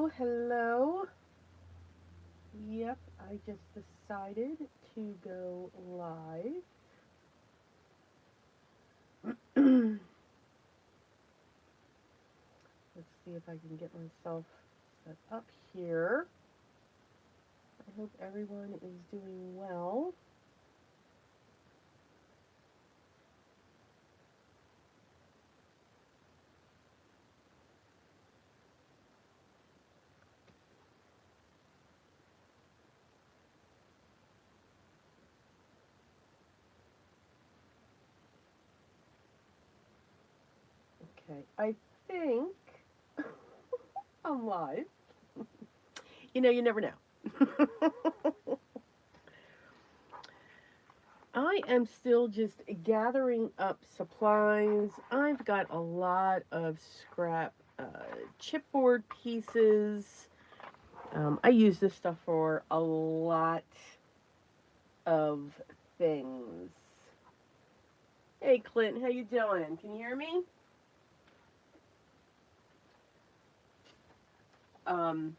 Hello, hello. Yep, I just decided to go live. Let's see if I can get myself set up here. I hope everyone is doing well. Okay, I think I'm live. You never know. I am still just gathering up supplies. I've got a lot of scrap chipboard pieces. I use this stuff for a lot of things. Hey Clint, how you doing? Can you hear me? Um,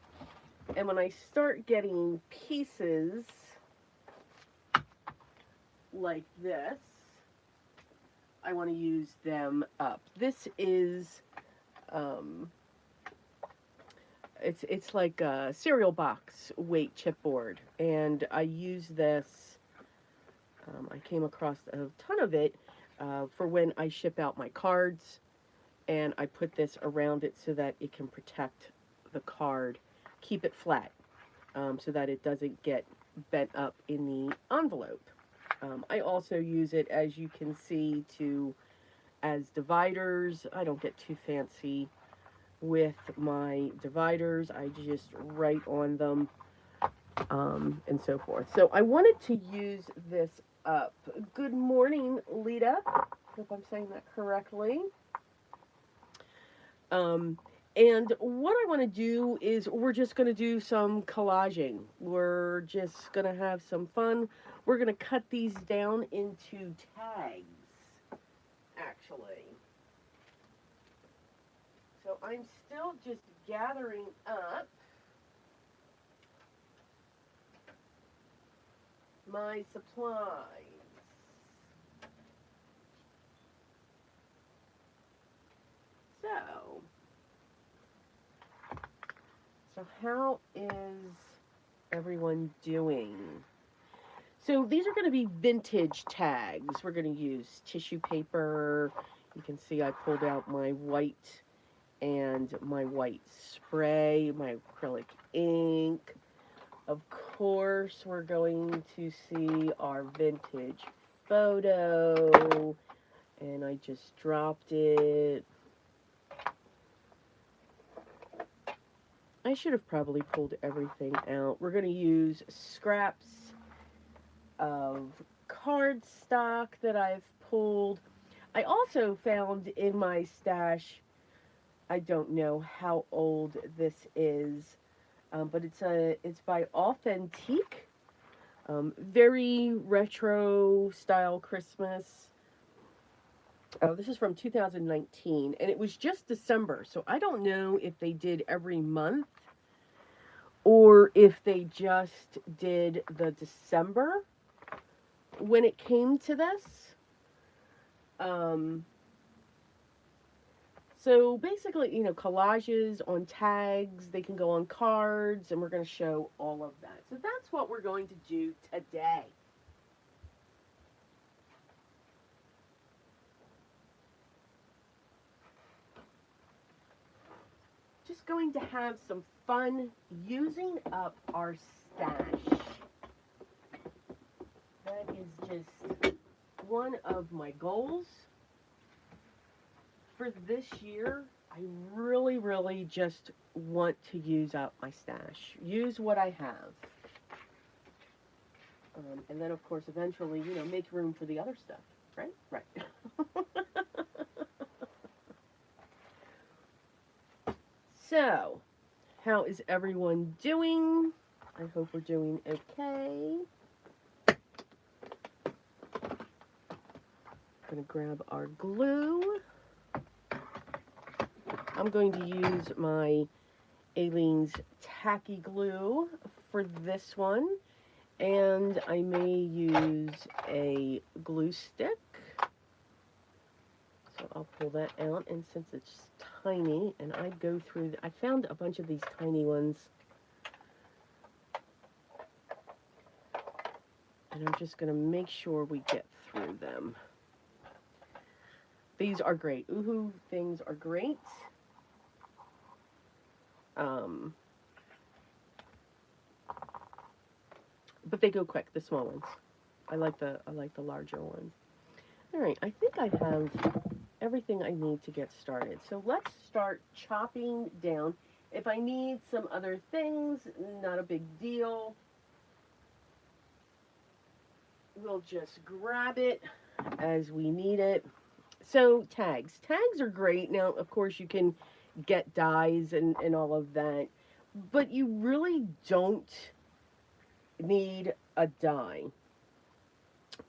and when I start getting pieces like this, I want to use them up. This is it's like a cereal box weight chipboard, and I use this. I came across a ton of it for when I ship out my cards, and I put this around it so that it can protect the card, keep it flat, so that it doesn't get bent up in the envelope. I also use it, as you can see, as dividers. I don't get too fancy with my dividers. I just write on them, and so forth. So I wanted to use this up. Good morning, Lita. Hope I'm saying that correctly. Um, and what I want to do is we're just going to do some collaging. We're just going to have some fun. We're going to cut these down into tags, actually. So I'm still just gathering up my supplies. So, so how is everyone doing? So these are going to be vintage tags. We're going to use tissue paper. You can see I pulled out my white and my white spray, my acrylic ink. Of course, we're going to see our vintage photo. And I just dropped it. I should have probably pulled everything out. We're going to use scraps of cardstock that I've pulled. I also found in my stash, I don't know how old this is, but it's by Authentique, very retro style Christmas. Oh, this is from 2019, and it was just December, so I don't know if they did every month or if they just did the December when it came to this. Um, so basically, collages on tags, they can go on cards, and we're going to show all of that. So that's what we're going to do today. Just going to have some fun using up our stash. That is just one of my goals for this year. I really, really just want to use up my stash. Use what I have. And then, of course, eventually, make room for the other stuff. Right? Right. So, how is everyone doing? I hope we're doing okay. Going to grab our glue. I'm going to use my Aileen's tacky glue for this one, and I may use a glue stick. So I'll pull that out, and since it's tiny, and I go through, I found a bunch of these tiny ones, and I'm just going to make sure we get through them. These are great. Oohoo things are great. But they go quick, the small ones. I like the larger ones. All right, I think I have everything I need to get started. So let's start chopping down. If I need some other things, not a big deal. We'll just grab it as we need it. So tags. Tags are great. Now, of course, you can get dies and all of that, but you really don't need a die.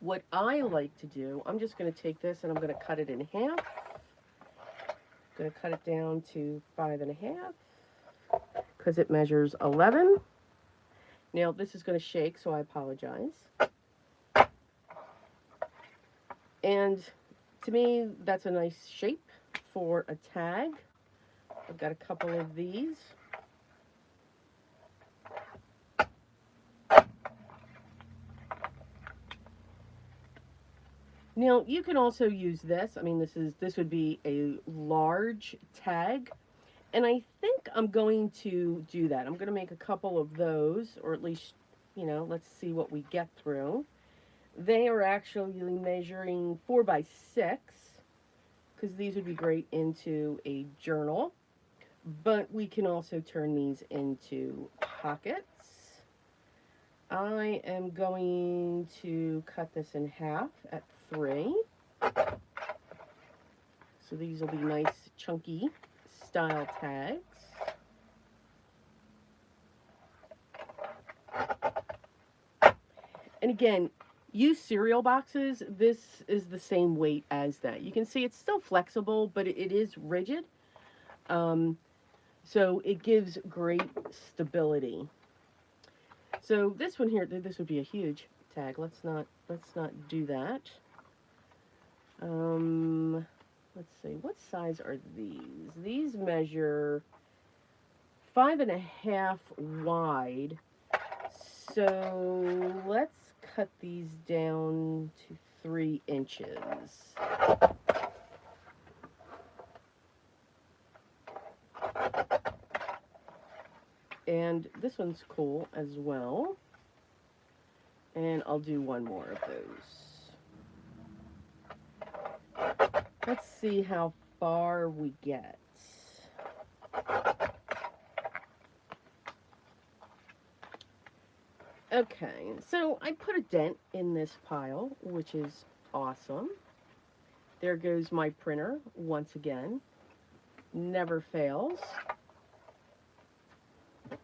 What I like to do, I'm just going to take this and I'm going to cut it in half. I'm going to cut it down to 5.5 because it measures 11. Now, this is going to shake, so I apologize. And to me, that's a nice shape for a tag. I've got a couple of these. Now, you can also use this. I mean, this would be a large tag. And I think I'm going to do that. I'm going to make a couple of those, or at least, let's see what we get through. They are actually measuring 4 by 6, because these would be great into a journal. But we can also turn these into pockets. I am going to cut this in half at 3. So these will be nice, chunky style tags. And again, use cereal boxes. This is the same weight as that. You can see it's still flexible, but it is rigid. So it gives great stability. So this one here, this would be a huge tag. Let's not do that. Let's see, what size are these? These measure 5.5 wide. So let's cut these down to 3 inches. And this one's cool as well. And I'll do one more of those. Let's see how far we get. Okay, so I put a dent in this pile, which is awesome. There goes my printer once again. Never fails. Let's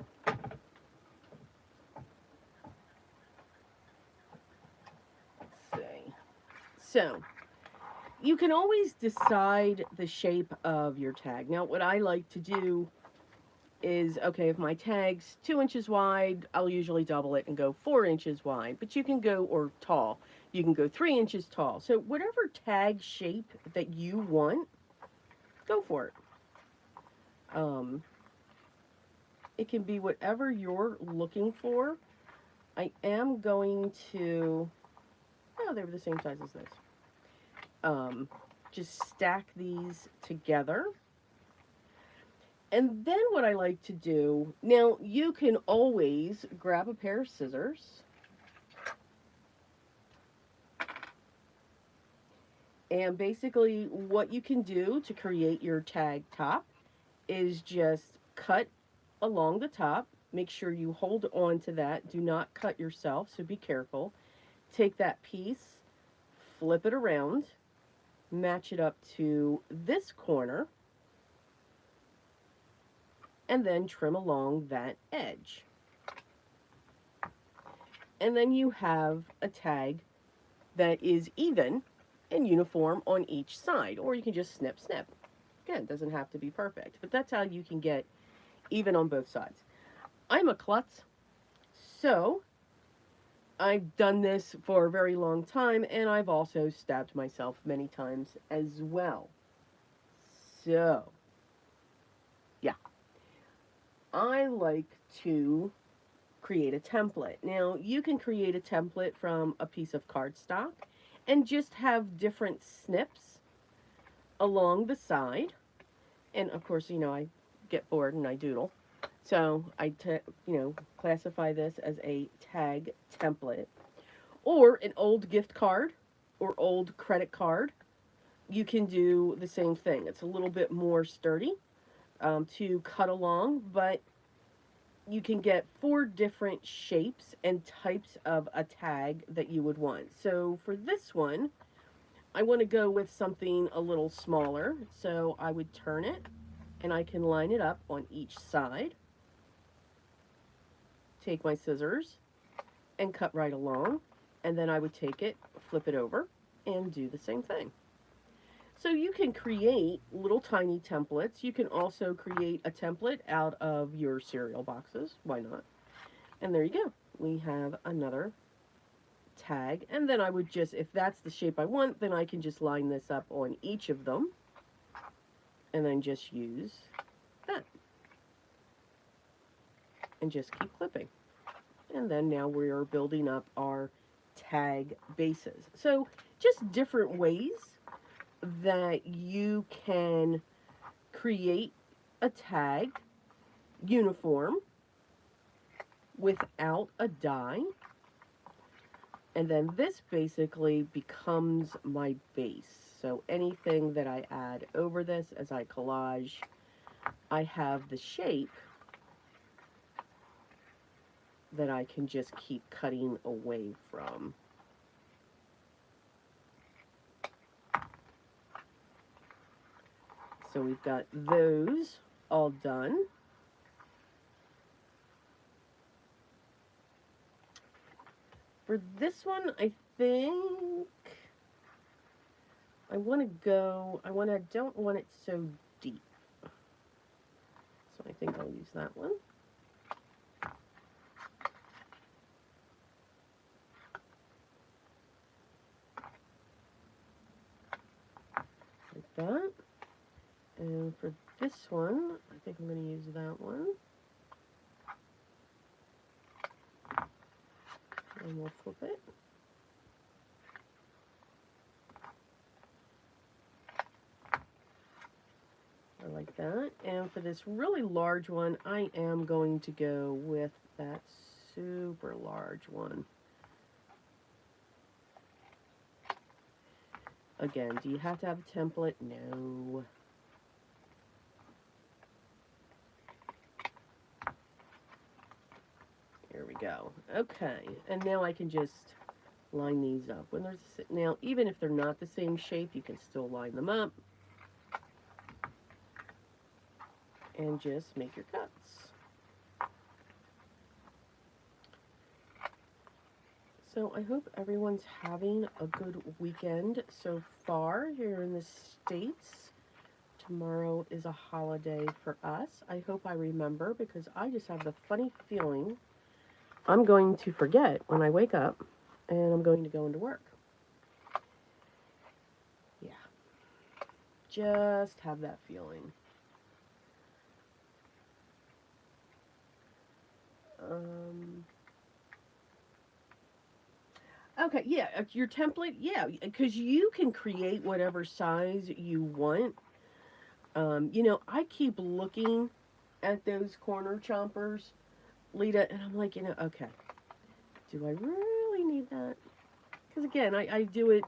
see. So, you can always decide the shape of your tag. Now, what I like to do is, okay, if my tag's 2 inches wide, I'll usually double it and go 4 inches wide. But you can go, or tall, you can go 3 inches tall. So whatever tag shape that you want, go for it. It can be whatever you're looking for. I am going to, oh, they were the same size as this. Just stack these together. And then what I like to do, now you can always grab a pair of scissors and basically what you can do to create your tag top is just cut along the top. Make sure you hold on to that. Do not cut yourself, so be careful. Take that piece, flip it around, match it up to this corner, and then trim along that edge. And then you have a tag that is even and uniform on each side, or you can just snip, snip. Again, it doesn't have to be perfect, but that's how you can get even on both sides. I'm a klutz, so I've done this for a very long time, and I've also stabbed myself many times as well. So, yeah, I like to create a template. Now, you can create a template from a piece of cardstock and just have different snips along the side. And of course, I get bored and I doodle. So classify this as a tag template or an old gift card or old credit card. You can do the same thing. It's a little bit more sturdy to cut along, but you can get 4 different shapes and types of a tag that you would want. So for this one, I want to go with something a little smaller. So I would turn it and I can line it up on each side. Take my scissors and cut right along. And then I would take it, flip it over, and do the same thing. So you can create little tiny templates. You can also create a template out of your cereal boxes. Why not? And there you go. We have another tag. And then I would just, if that's the shape I want, then I can just line this up on each of them. And then just use that. And just keep clipping. And then now we're building up our tag bases. So just different ways that you can create a tag uniform without a die. And then this basically becomes my base. So anything that I add over this as I collage, I have the shape that I can just keep cutting away from. So we've got those all done. For this one, I think I want to go, don't want it so deep. So I think I'll use that one. Like that. And for this one, I think I'm going to use that one. And we'll flip it. I like that. And for this really large one, I am going to go with that super large one. Again, do you have to have a template? No. Here we go. Okay, and now I can just line these up. Now, even if they're not the same shape, you can still line them up. And just make your cuts. So I hope everyone's having a good weekend so far here in the States. Tomorrow is a holiday for us. I hope I remember because I just have the funny feeling I'm going to forget when I wake up and I'm going to go into work. Yeah. Just have that feeling. Okay, yeah, your template, yeah, because you can create whatever size you want. I keep looking at those corner chompers, Lita, and I'm like, okay, do I really need that? Because again, I do it,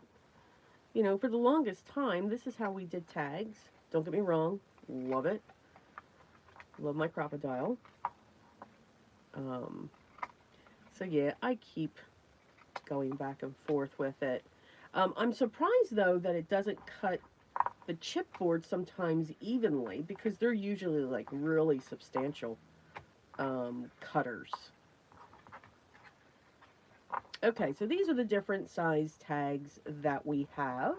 for the longest time, this is how we did tags. Don't get me wrong, love it. Love my crocodile. Um, so yeah, I keep going back and forth with it. I'm surprised though that it doesn't cut the chipboard sometimes evenly because they're usually like really substantial cutters. Okay, so these are the different size tags that we have.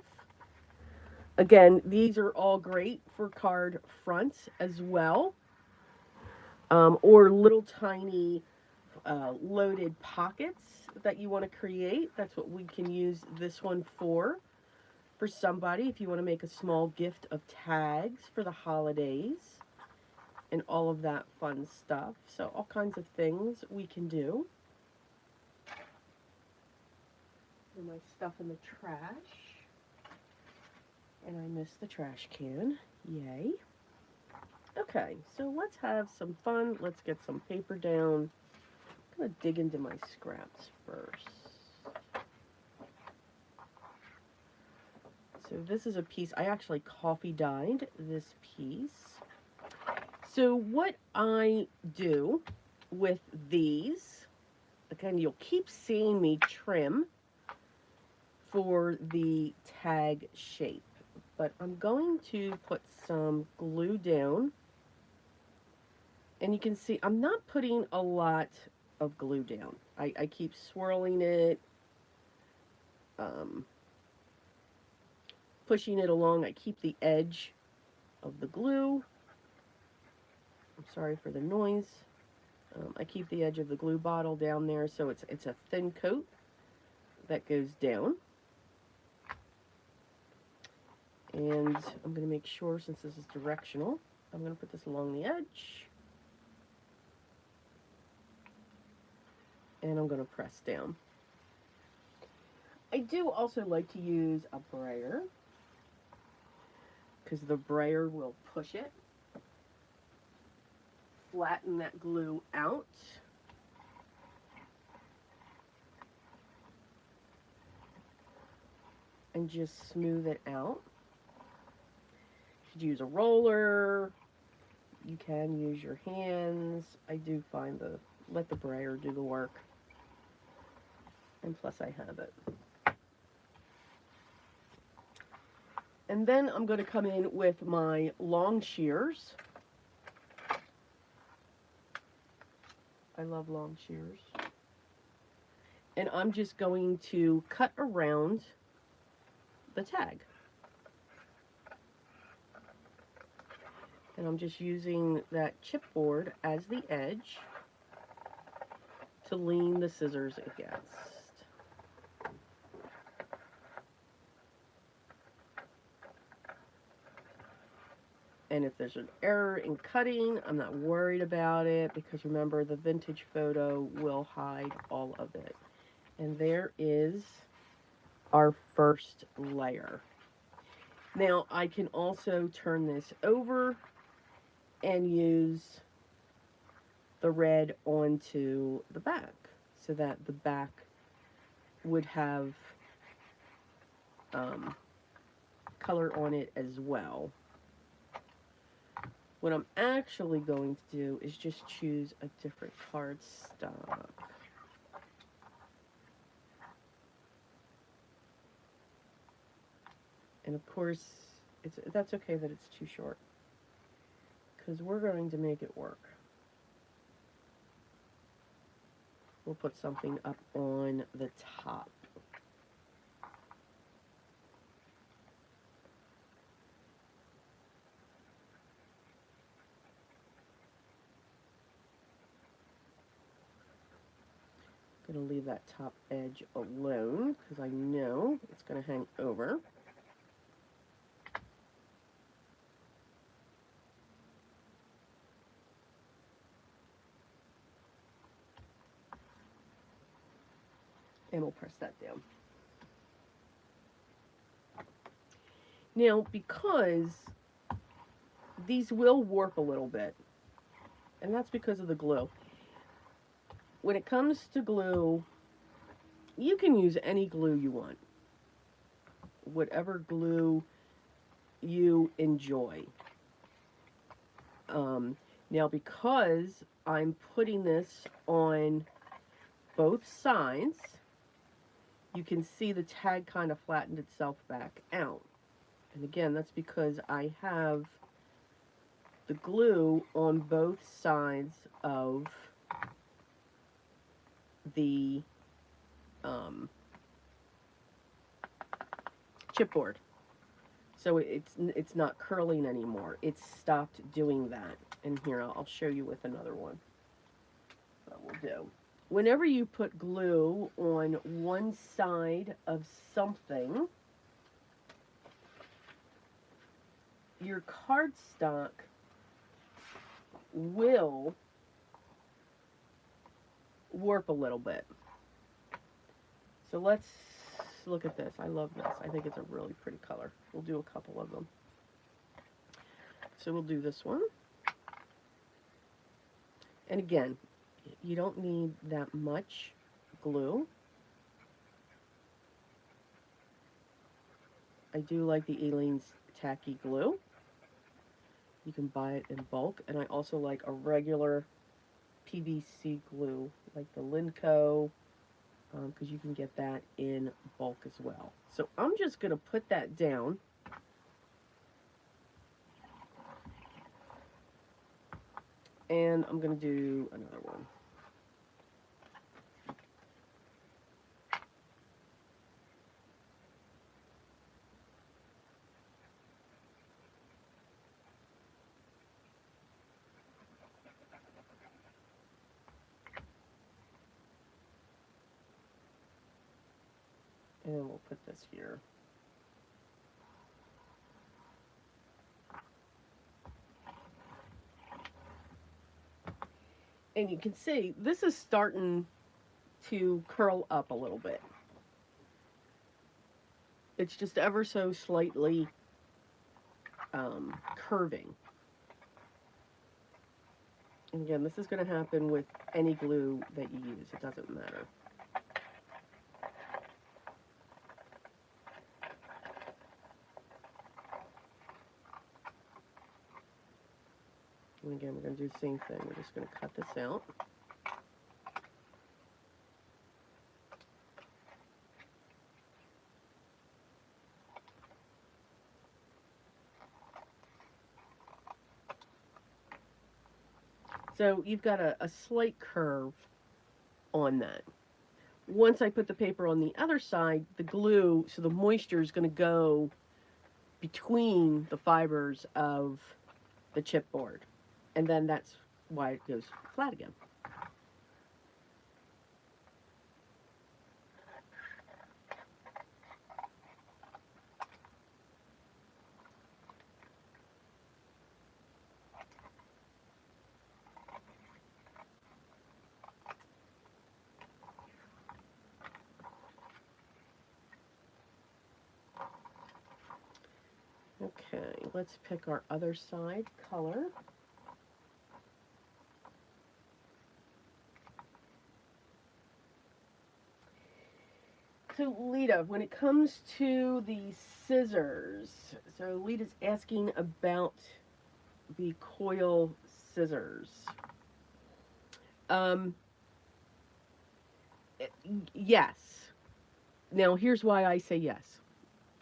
Again, these are all great for card fronts as well. or little tiny loaded pockets that you want to create. That's what we can use this one for somebody if you want to make a small gift of tags for the holidays and all of that fun stuff. So all kinds of things we can do. And my stuff in the trash. And I missed the trash can. Yay. Okay, so let's have some fun. Let's get some paper down. I'm going to dig into my scraps first. So this is a piece, I actually coffee dyed this piece. So what I do with these, again, you'll keep seeing me trim for the tag shape, but I'm going to put some glue down. And you can see I'm not putting a lot of glue down. I keep swirling it, pushing it along. I keep the edge of the glue. I'm sorry for the noise. I keep the edge of the glue bottle down there, so it's a thin coat that goes down. And I'm going to make sure, since this is directional, I'm going to put this along the edge. And I'm going to press down. I do also like to use a brayer, because the brayer will push it, flatten that glue out, and just smooth it out. You could use a roller, you can use your hands. I do find let the brayer do the work, and plus I have it. And then I'm going to come in with my long shears. I love long shears. And I'm just going to cut around the tag. And I'm just using that chipboard as the edge to lean the scissors against. And if there's an error in cutting, I'm not worried about it, because remember, the vintage photo will hide all of it. And there is our first layer. Now I can also turn this over and use the red onto the back, so that the back would have color on it as well. What I'm actually going to do is just choose a different cardstock. And of course, that's okay that it's too short, because we're going to make it work. We'll put something up on the top. I'm going to leave that top edge alone, because I know it's going to hang over. And we'll press that down. Now, because these will warp a little bit, and that's because of the glue. When it comes to glue, you can use any glue you want. Whatever glue you enjoy. Now, because I'm putting this on both sides, you can see the tag kind of flattened itself back out. And again, that's because I have the glue on both sides of the chipboard. So it's not curling anymore. It's stopped doing that. And here, I'll show you with another one that will do. Whenever you put glue on one side of something, your cardstock will warp a little bit. So let's look at this. I love this. I think it's a really pretty color. We'll do a couple of them. So we'll do this one. And again, you don't need that much glue. I do like the Aleene's tacky glue. You can buy it in bulk. And I also like a regular PVC glue, like the Linco, because you can get that in bulk as well. So I'm just going to put that down. And I'm going to do another one. And we'll put this here. And you can see this is starting to curl up a little bit. It's just ever so slightly curving. And again, this is going to happen with any glue that you use. It doesn't matter. And again, we're going to do the same thing. We're just going to cut this out. So you've got a slight curve on that. Once I put the paper on the other side, the glue, so the moisture is going to go between the fibers of the chipboard. And then that's why it goes flat again. Okay, let's pick our other side color. So Lita, when it comes to the scissors, so Lita's asking about the coil scissors. Um, yes. Now here's why I say yes.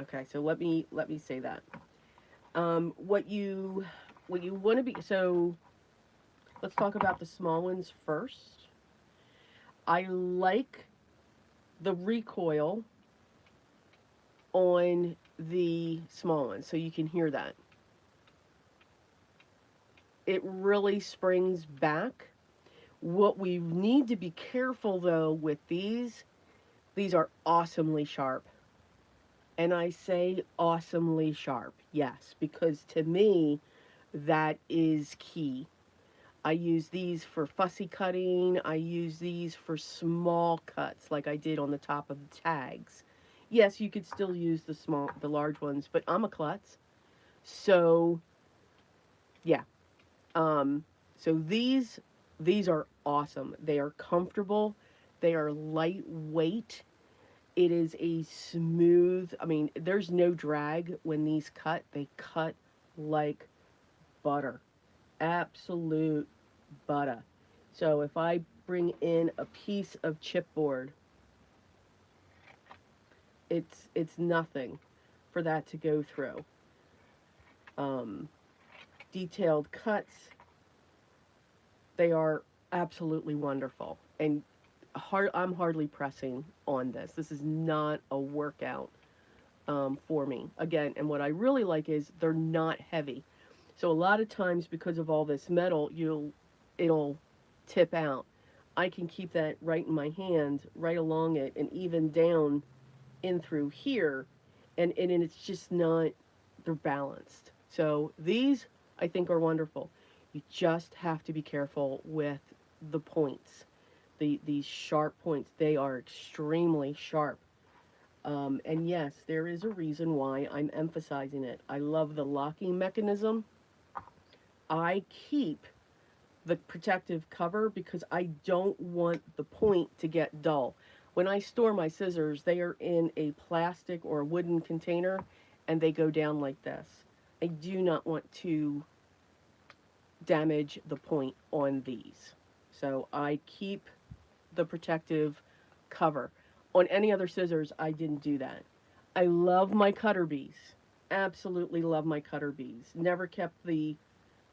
Okay, so let me say that. What you want to be, so let's talk about the small ones first. I like the recoil on the small ones, so you can hear that. It really springs back. What we need to be careful though with these are awesomely sharp. And I say awesomely sharp, yes, because to me, that is key. I use these for fussy cutting. I use these for small cuts like I did on the top of the tags. Yes, you could still use the large ones, but I'm a klutz. So, yeah. So these are awesome. They are comfortable. They are lightweight. It is a smooth, I mean, there's no drag when these cut. They cut like butter. Absolute butter. So if I bring in a piece of chipboard, it's nothing for that to go through. Detailed cuts, they are absolutely wonderful. And I'm hardly pressing on this. This is not a workout for me. Again, and what I really like is they're not heavy. So a lot of times because of all this metal, it'll tip out. I can keep that right in my hand, right along it, and even down in through here, and it's just not, they're balanced. So these I think are wonderful. You just have to be careful with the points. These sharp points, they are extremely sharp. And yes, there is a reason why I'm emphasizing it. I love the locking mechanism. I keep the protective cover because I don't want the point to get dull. When I store my scissors, they are in a plastic or a wooden container and they go down like this. I do not want to damage the point on these. So I keep the protective cover. On any other scissors, I didn't do that. I love my cutter bees. Absolutely love my cutter bees. Never kept the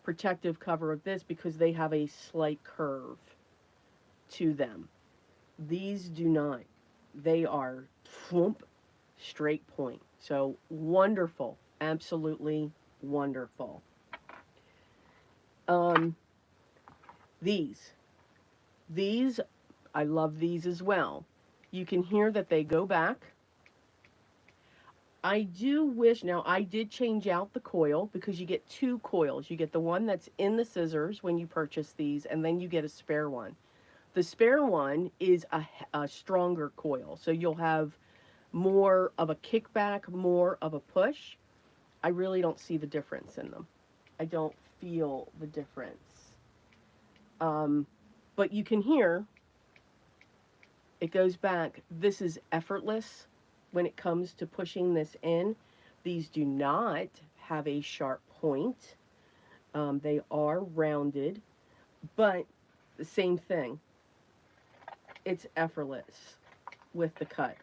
protective cover of this because they have a slight curve to them. These do not. They are thwomp, straight point. So wonderful. Absolutely wonderful. Um, these. These, I love these as well. You can hear that they go back. I do wish, now I did change out the coil because you get two coils. You get the one that's in the scissors when you purchase these, and then you get a spare one. The spare one is a stronger coil, so you'll have more of a kickback, more of a push. I really don't see the difference in them. I don't feel the difference. But you can hear it goes back. This is effortless when it comes to pushing this in. These do not have a sharp point. They are rounded, but the same thing. It's effortless with the cut.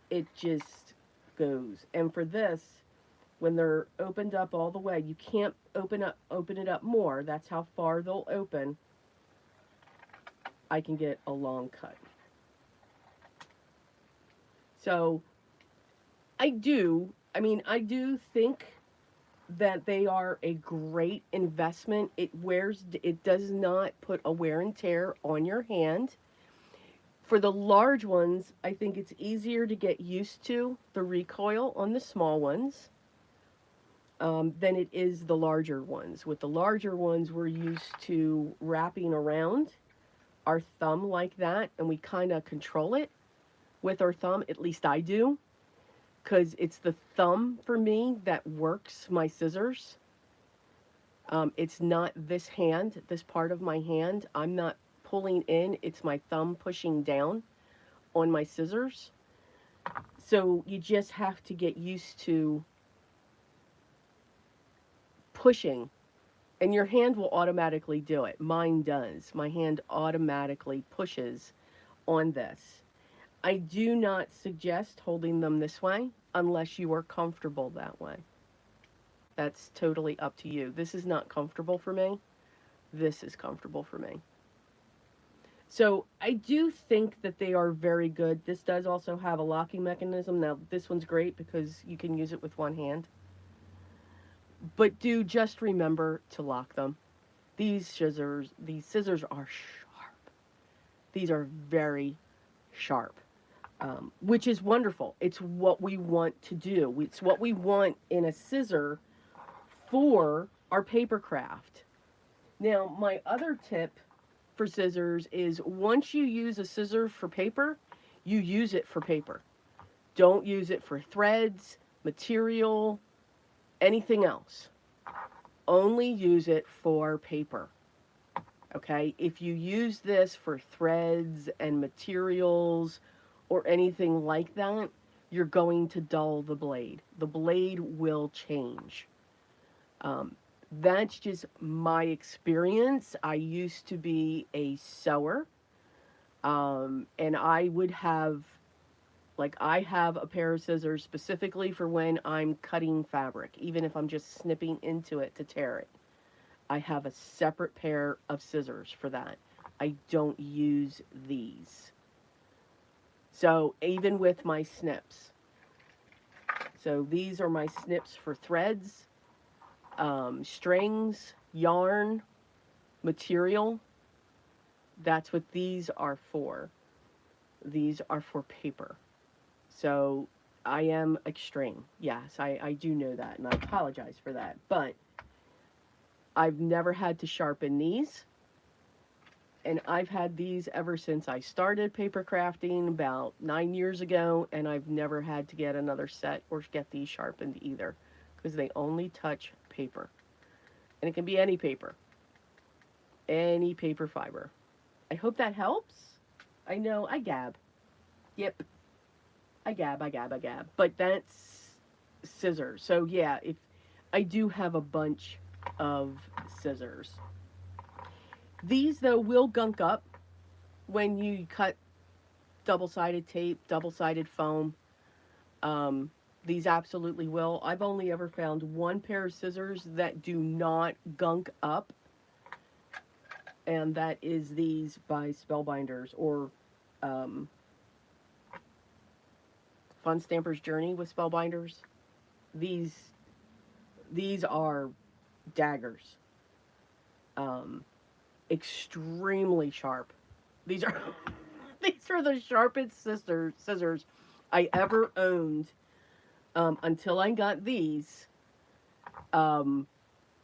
It just goes. And for this, when they're opened up all the way, you can't open it up more. That's how far they'll open. I can get a long cut. So I do think that they are a great investment. It does not put a wear and tear on your hand. For the large ones, I think it's easier to get used to the recoil on the small ones than it is the larger ones. With the larger ones, we're used to wrapping around our thumb like that, and we kind of control it with our thumb. At least I do, because it's the thumb for me that works my scissors. It's not this hand, this part of my hand. I'm not pulling in, it's my thumb pushing down on my scissors. So you just have to get used to pushing, and your hand will automatically do it. Mine does. My hand automatically pushes on this. I do not suggest holding them this way unless you are comfortable that way. That's totally up to you. This is not comfortable for me. This is comfortable for me. So I do think that they are very good. This does also have a locking mechanism. Now, this one's great because you can use it with one hand. But do just remember to lock them. These scissors are sharp. These are very sharp, which is wonderful. It's what we want to do. It's what we want in a scissor for our paper craft. Now, my other tip for scissors is once you use a scissor for paper, you use it for paper. Don't use it for threads, material, anything else. Only use it for paper. Okay? If you use this for threads and materials or anything like that, you're going to dull the blade. The blade will change. That's just my experience. I used to be a sewer, and I would have, like, I have a pair of scissors specifically for when I'm cutting fabric, even if I'm just snipping into it to tear it. I have a separate pair of scissors for that. I don't use these. So even with my snips, So these are my snips for threads, strings, yarn, material. That's what these are for. These are for paper. So I am extreme. Yes, I do know that, and I apologize for that. But I've never had to sharpen these, and I've had these ever since I started paper crafting about 9 years ago, and I've never had to get another set or get these sharpened either, because they only touch paper. And it can be any paper fiber. I hope that helps. I know I gab. Yep, I gab. But that's scissors. So yeah, if I do have a bunch of scissors. These though will gunk up when you cut double-sided tape, double-sided foam. Um, these absolutely will. I've only ever found one pair of scissors that do not gunk up, and that is these by Spellbinders, or um, Fun Stamper's Journey with Spellbinders. These these are daggers, um, extremely sharp. These are these are the sharpest scissors I ever owned, until I got these. Um,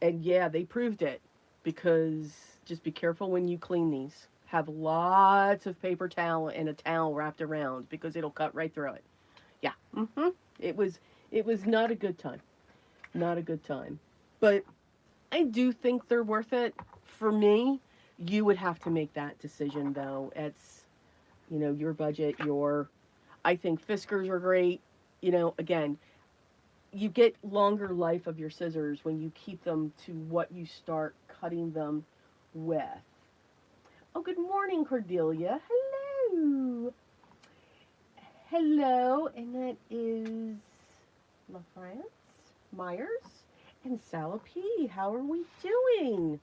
and yeah, they proved it, because just be careful when you clean these. Have lots of paper towel and a towel wrapped around, because it'll cut right through it. Yeah. It was it was not a good time. Not a good time. But I do think they're worth it. For me, you would have to make that decision though. It's, your budget, I think Fiskars are great. Again, you get longer life of your scissors when you keep them to what you start cutting them with. Oh, good morning, Cordelia. Hello. Hello, and that is LaFrance, Myers, and Salapi. How are we doing?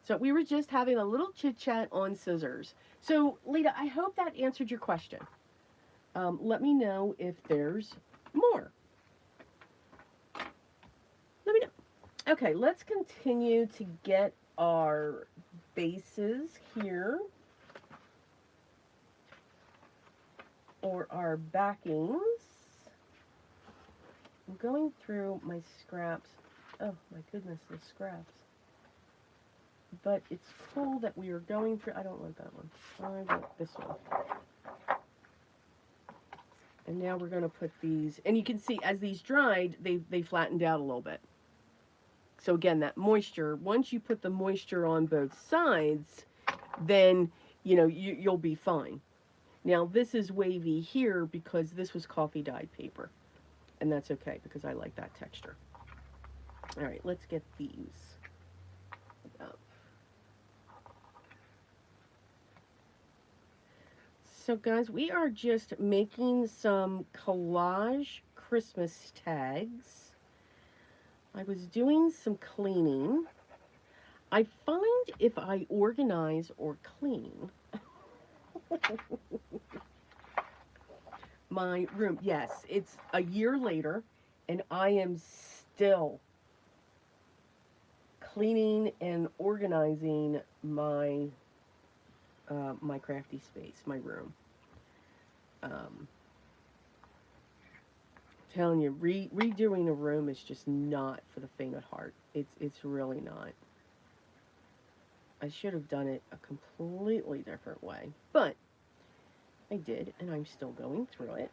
So we were just having a little chit chat on scissors. So, Lita, I hope that answered your question. Let me know if there's more. Let me know. Okay, let's continue to get our bases here, or our backings. I'm going through my scraps. Oh my goodness, the scraps. But it's cool that we are going through. I don't want that one. I want this one. And now we're going to put these, and you can see as these dried, they flattened out a little bit. So again, that moisture, once you put the moisture on both sides, then, you'll be fine. Now, this is wavy here because this was coffee dyed paper. And that's okay, because I like that texture. All right, let's get these up. So guys, we are just making some collage Christmas tags. I was doing some cleaning. I find if I organize or clean my room, yes, it's a year later, and I am still cleaning and organizing my my crafty space, my room. Telling you, redoing a room is just not for the faint of heart. It's really not. I should have done it a completely different way, but I did, and I'm still going through it.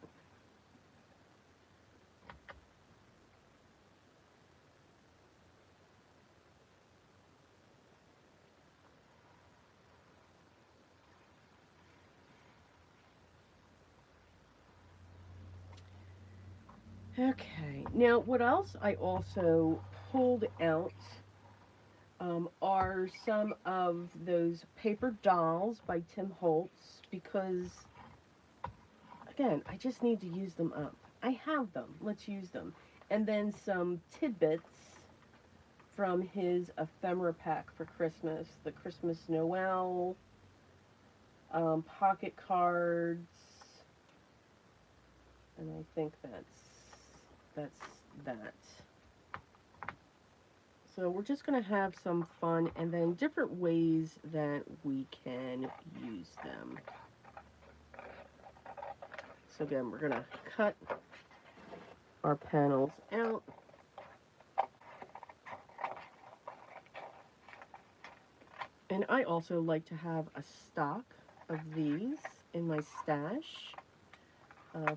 Okay, now what else I also pulled out are some of those paper dolls by Tim Holtz, because, again, I just need to use them up. I have them. Let's use them. And then some tidbits from his ephemera pack for Christmas, the Christmas Noel, pocket cards, and I think that's that's that. So we're just going to have some fun and then different ways that we can use them. So again, we're going to cut our panels out. And I also like to have a stock of these in my stash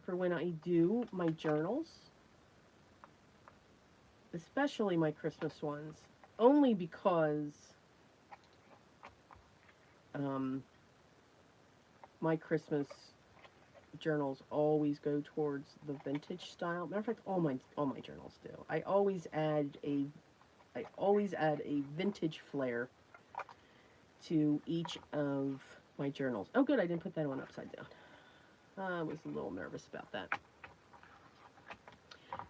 for when I do my journals, especially my Christmas ones, only because my Christmas journals always go towards the vintage style. Matter of fact, all my journals do. I always add a vintage flair to each of my journals. Oh, good, I didn't put that one upside down. I was a little nervous about that.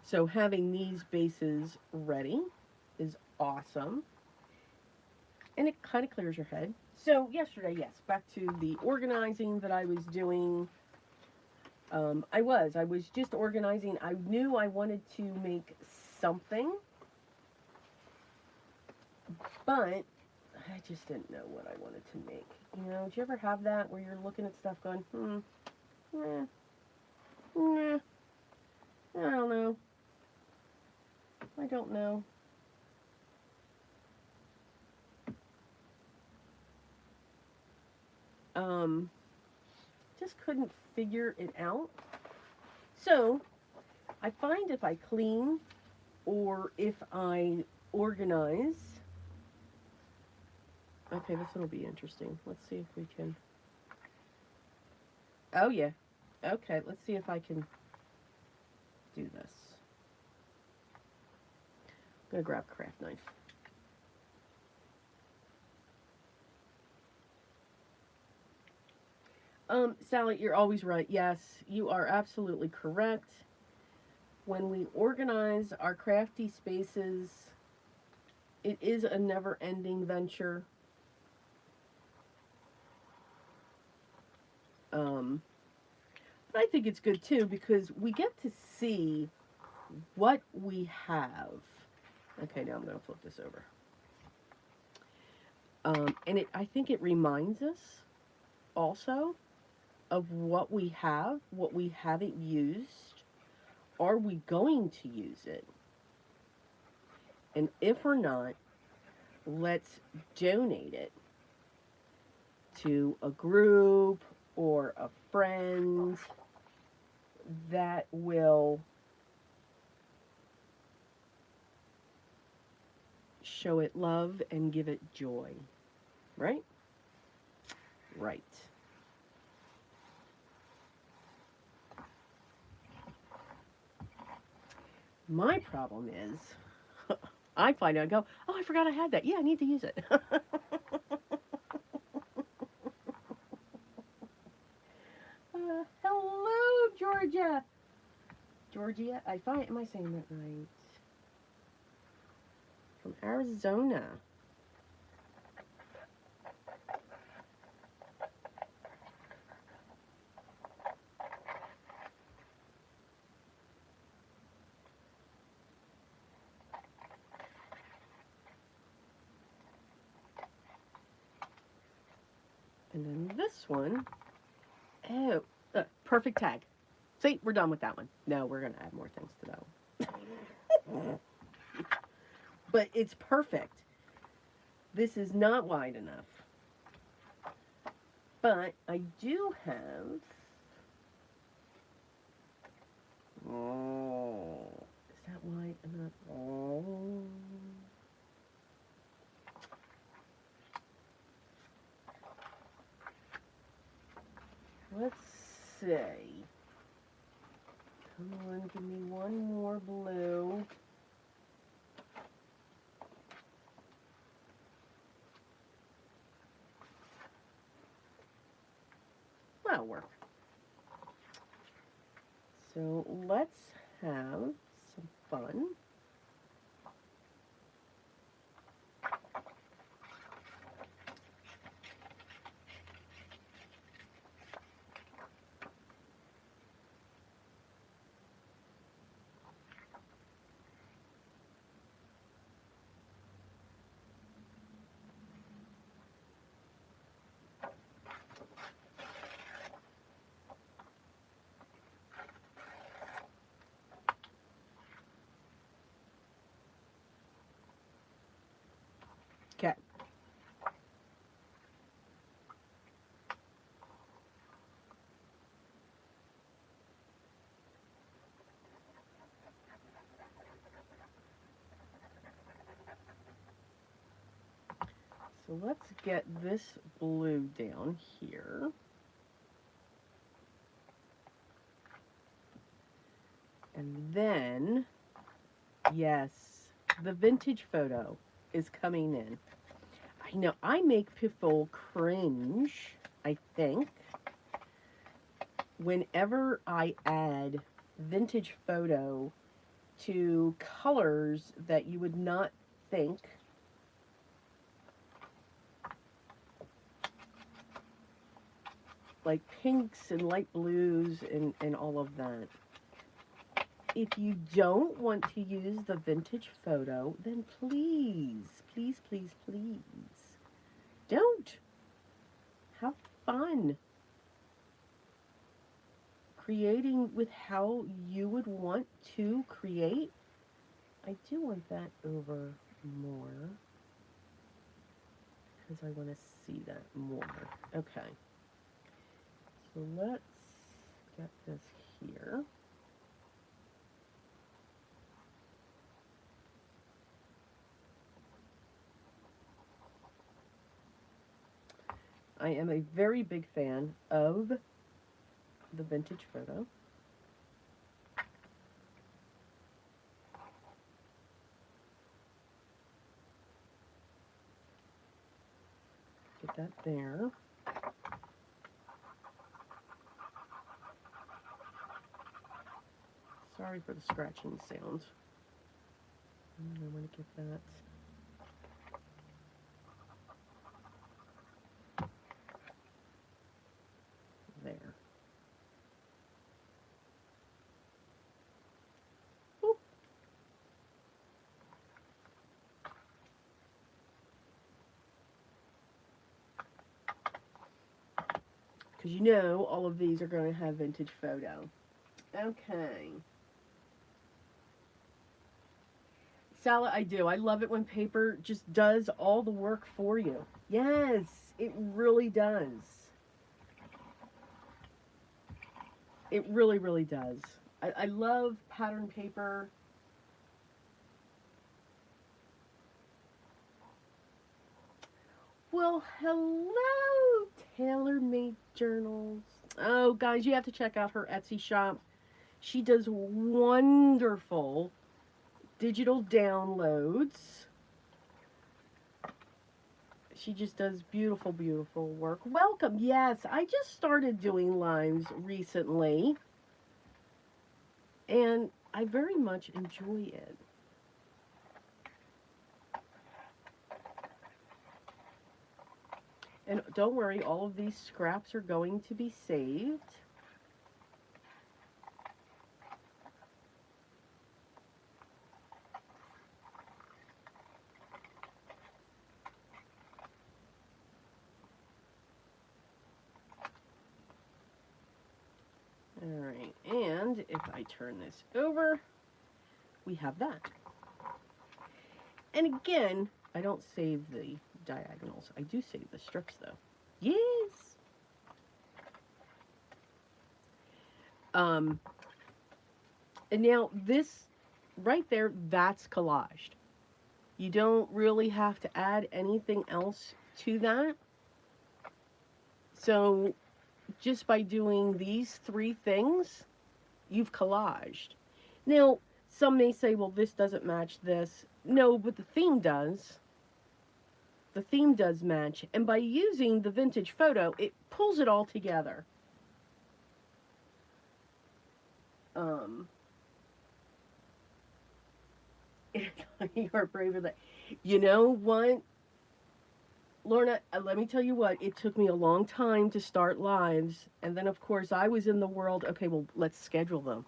So having these bases ready is awesome. And it kind of clears your head. So yesterday, yes, back to the organizing that I was doing. I was just organizing. I knew I wanted to make something, but I just didn't know what I wanted to make. You know, do you ever have that where you're looking at stuff going, nah, I don't know. I don't know. Just couldn't figure it out. So I find if I clean or if I organize, okay, this will be interesting. Let's see if we can, oh yeah, okay, let's see if I can do this. I'm gonna grab a craft knife. Sally, you're always right. Yes, you are absolutely correct. When we organize our crafty spaces, it is a never-ending venture. But I think it's good too because we get to see what we have. Okay, now I'm going to flip this over. And I think it reminds us also of what we have, what we haven't used. Are we going to use it? And if we're not, let's donate it to a group or a friend that will show it love and give it joy. Right? Right. My problem is, I find out and go, oh, I forgot I had that. Yeah, I need to use it. Hello, Georgia. Georgia, am I saying that right? From Arizona. And then this one, oh, perfect tag. See, we're done with that one. No, we're going to add more things to that one. But it's perfect. This is not wide enough. But I do have, oh, is that wide enough? Oh. Let's see. Come on, give me one more blue. That'll work. So let's have some fun. Okay. So let's get this blue down here. And then, yes, the vintage photo is coming in. I know I make people cringe, I think, whenever I add vintage photo to colors that you would not think like pinks and light blues and all of that. If you don't want to use the vintage photo, then please, please, please, please don't. Have fun creating with how you would want to create. I do want that over more because I want to see that more. Okay, so let's get this here. I am a very big fan of the vintage photo. Get that there. Sorry for the scratching sound. I want to get that. There. Because you know all of these are going to have vintage photo. Okay. Salad, I do. I love it when paper just does all the work for you. Yes, it really does. It really, really does. I love pattern paper. Well, hello, tailor-made journals. Oh, guys, you have to check out her Etsy shop. She does wonderful digital downloads. She just does beautiful, beautiful work. Welcome. Yes, I just started doing lives recently, and I very much enjoy it. And don't worry, all of these scraps are going to be saved. All right, and if I turn this over, we have that. And again, I don't save the diagonals. I do save the strips, though. Yes! And now this right there, that's collaged. You don't really have to add anything else to that. So just by doing these three things, you've collaged. Now, some may say, well, this doesn't match this. No, but the theme does. The theme does match. And by using the vintage photo, it pulls it all together. You are braver than... You know what? Lorna, let me tell you what, it took me a long time to start lives. And then, of course, I was in the world, okay, well, let's schedule them.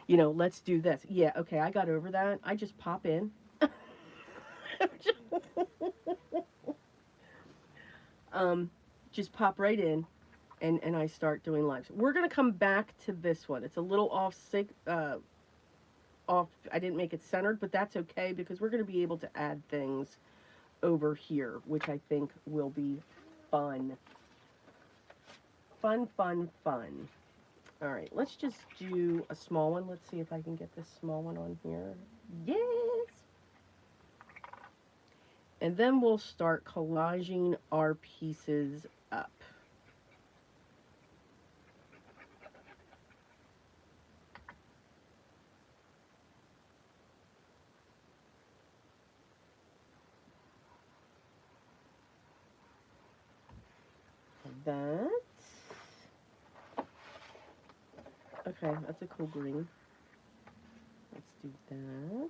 You know, let's do this. Yeah, okay, I got over that. I just pop in. um, just pop right in, and I start doing lives. We're going to come back to this one. It's a little off. I didn't make it centered, but that's okay because we're going to be able to add things over here, which I think will be fun. Fun, fun, fun. All right, let's just do a small one. Let's see if I can get this small one on here. Yes! And then we'll start collaging our pieces up. That. Okay, that's a cool green. Let's do that.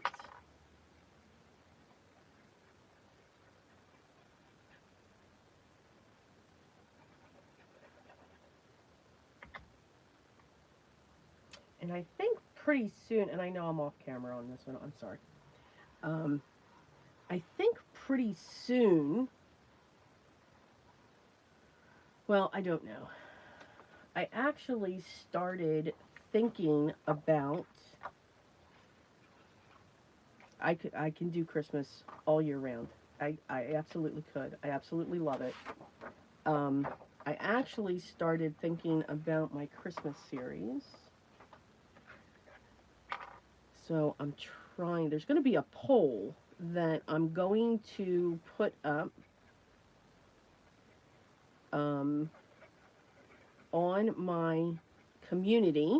And I think pretty soon, and I know I'm off camera on this one, I'm sorry. I think pretty soon, well, I don't know. I actually started thinking about, I can do Christmas all year round. I absolutely could. I absolutely love it. Um, I actually started thinking about my Christmas series. So I'm trying, there's going to be a poll that I'm going to put up on my community.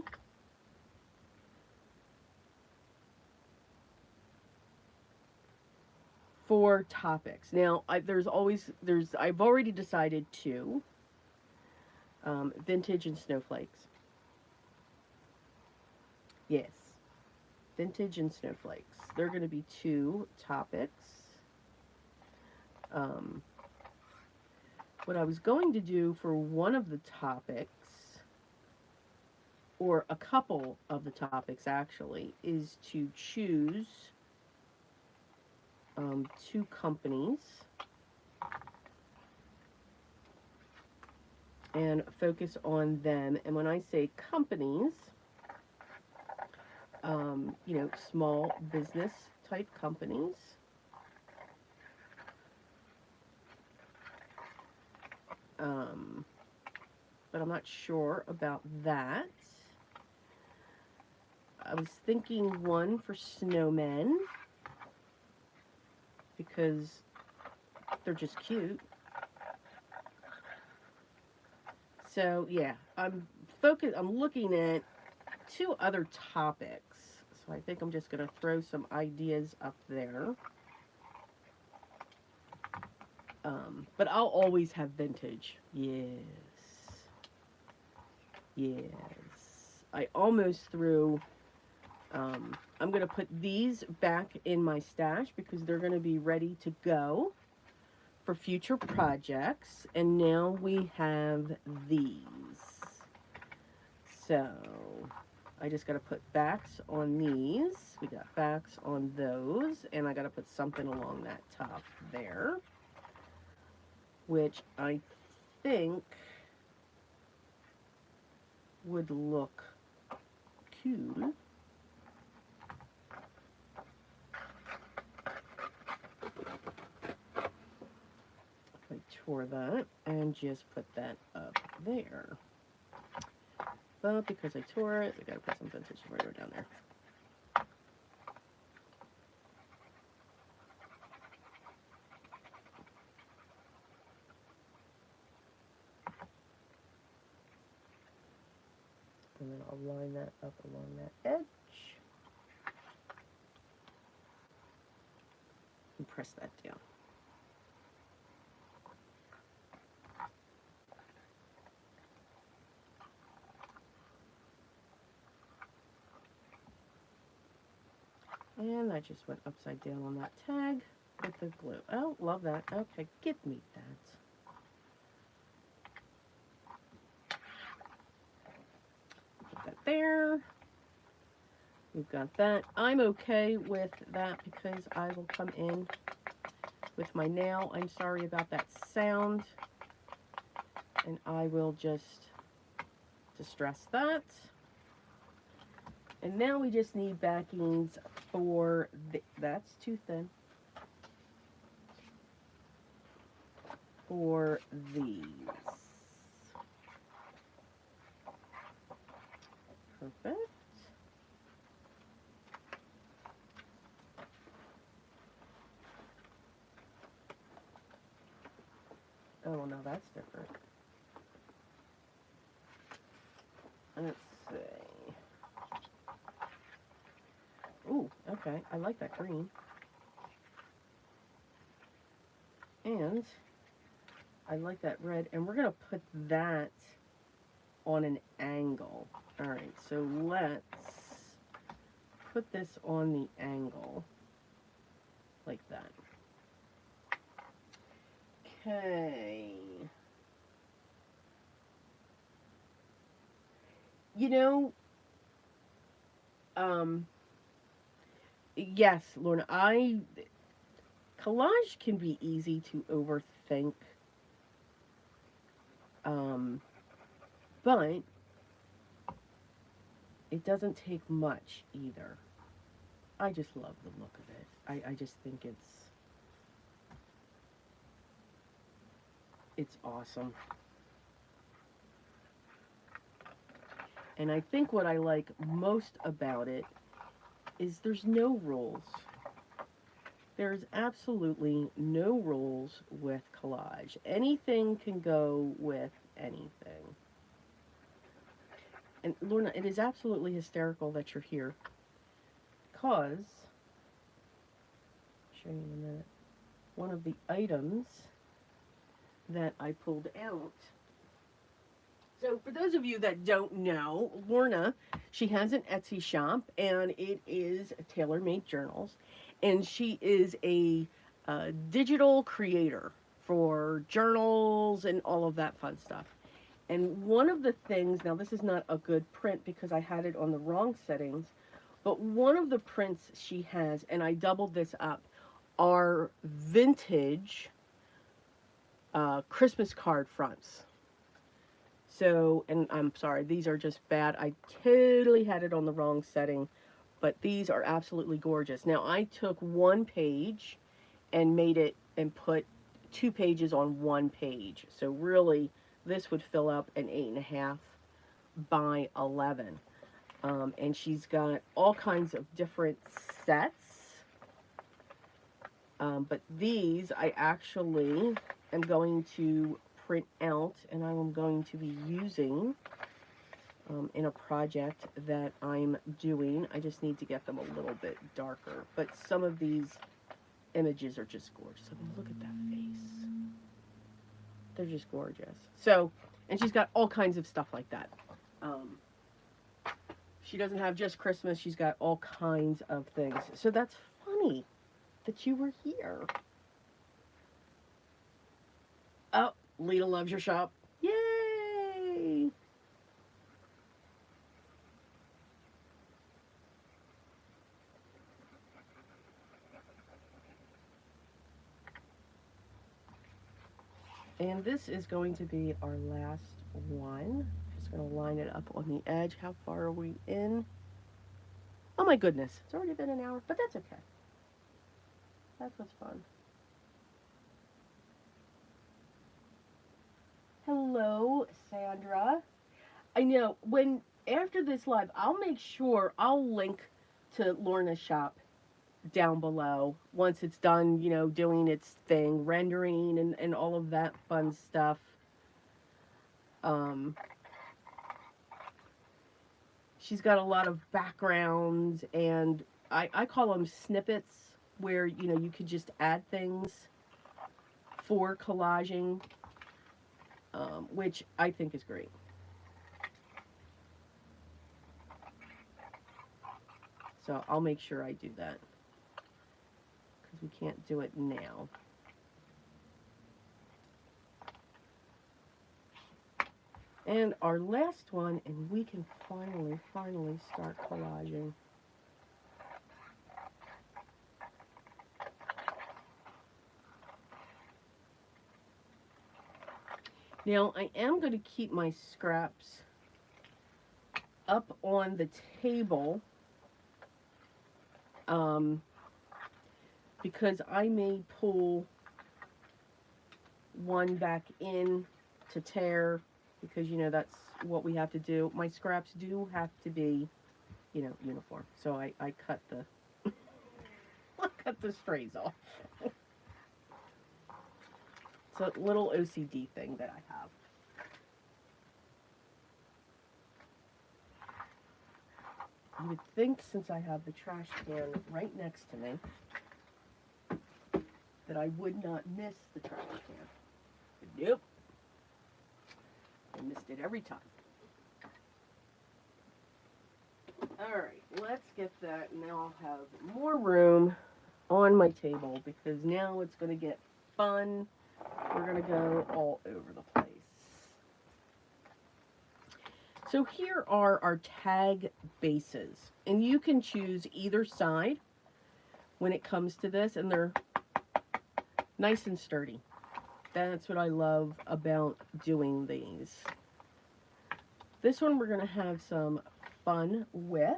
For topics. Now, I've already decided two, vintage and snowflakes. Yes, vintage and snowflakes. They're going to be two topics. Um, what I was going to do for one of the topics, or a couple of the topics actually, is to choose two companies and focus on them. And when I say companies, small business type companies. But I'm not sure about that. I was thinking one for snowmen because they're just cute. So yeah, I'm looking at two other topics. So I think I'm just going to throw some ideas up there. But I'll always have vintage. Yes. Yes. I almost threw, I'm going to put these back in my stash because they're going to be ready to go for future projects. And now we have these. So I just got to put backs on these. We got backs on those. And I got to put something along that top there, which I think would look cool. I tore that and just put that up there. But because I tore it, we gotta put some vintage embroidery down there. And then I'll line that up along that edge. And press that down. And that just went upside down on that tag with the glue. Oh, love that. Okay, give me that. Put that there. We've got that. I'm okay with that because I will come in with my nail. I'm sorry about that sound. And I will just distress that. And now we just need backings for that's too thin. for these. Perfect. Oh, no, that's different. Let's see. Ooh, okay. I like that green. And I like that red. And we're going to put that on an angle. All right, so let's put this on the angle like that. Okay. You know, yes, Lorna, collage can be easy to overthink. Um, but it doesn't take much either. I just love the look of it. I just think it's awesome. And I think what I like most about it is there's no rules. There's absolutely no rules with collage. Anything can go with anything. And Lorna, it is absolutely hysterical that you're here because, I'll show you in a minute, one of the items that I pulled out. So for those of you that don't know, Lorna, she has an Etsy shop and it is tailor-made journals. And she is a digital creator for journals and all of that fun stuff. And one of the things, now this is not a good print because I had it on the wrong settings, but one of the prints she has, and I doubled this up, are vintage Christmas card fronts. So, and I'm sorry, these are just bad. I totally had it on the wrong setting, but these are absolutely gorgeous. Now, I took one page and made it and put 2 pages on one page. So really, this would fill up an 8.5 by 11. And she's got all kinds of different sets. But these I actually am going to print out and I am going to be using in a project that I'm doing. I just need to get them a little bit darker. But some of these images are just gorgeous. I mean, look at that face. They're just gorgeous. So, and she's got all kinds of stuff like that. She doesn't have just Christmas. She's got all kinds of things. So that's funny that you were here. Oh, Lita loves your shop. Yay! And this is going to be our last one. Just going to line it up on the edge. How far are we in? Oh my goodness. It's already been an hour, but that's okay. That's what's fun. Hello, Sandra. I know, when after this live, I'll make sure I'll link to Lorna's shop down below once it's done, you know, doing its thing, rendering and all of that fun stuff. Um, she's got a lot of backgrounds, and I call them snippets where, you know, you could just add things for collaging, which I think is great. So I'll make sure I do that because we can't do it now. And our last one, and we can finally start collaging. Now, I am going to keep my scraps up on the table because I may pull one back in to tear because, you know, that's what we have to do. My scraps do have to be, you know, uniform. So I cut the I cut the strays off. It's a little OCD thing that I have. You would think, since I have the trash can right next to me, that I would not miss the trash can. But nope. I missed it every time. Alright, let's get that. Now I'll have more room on my table because now it's going to get fun. We're going to go all over the place. So here are our tag bases. And you can choose either side when it comes to this, and they're nice and sturdy. That's what I love about doing these. This one we're going to have some fun with.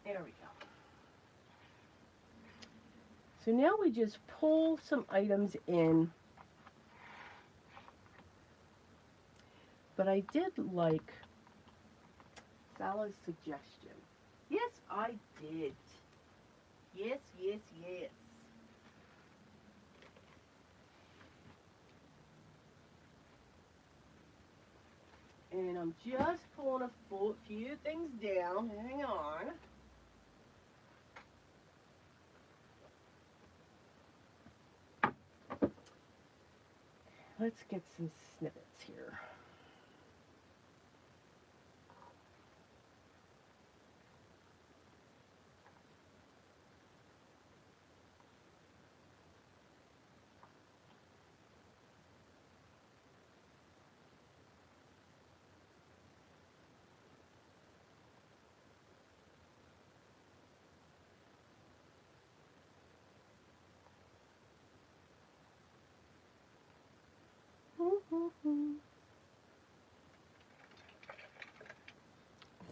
There we go. So now we just pull some items in. But I did like Salah's suggestion. Yes, I did. Yes, yes, yes. And I'm just pulling a few things down. Hang on. Let's get some snippets here.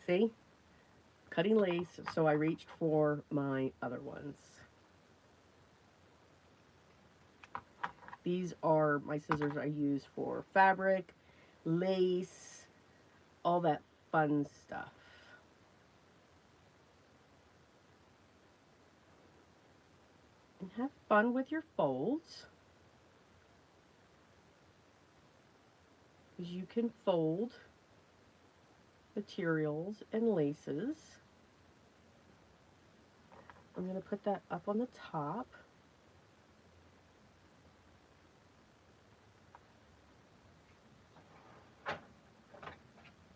See? Cutting lace, so I reached for my other ones. These are my scissors I use for fabric, lace, all that fun stuff. And have fun with your folds. Because you can fold materials and laces. I'm going to put that up on the top.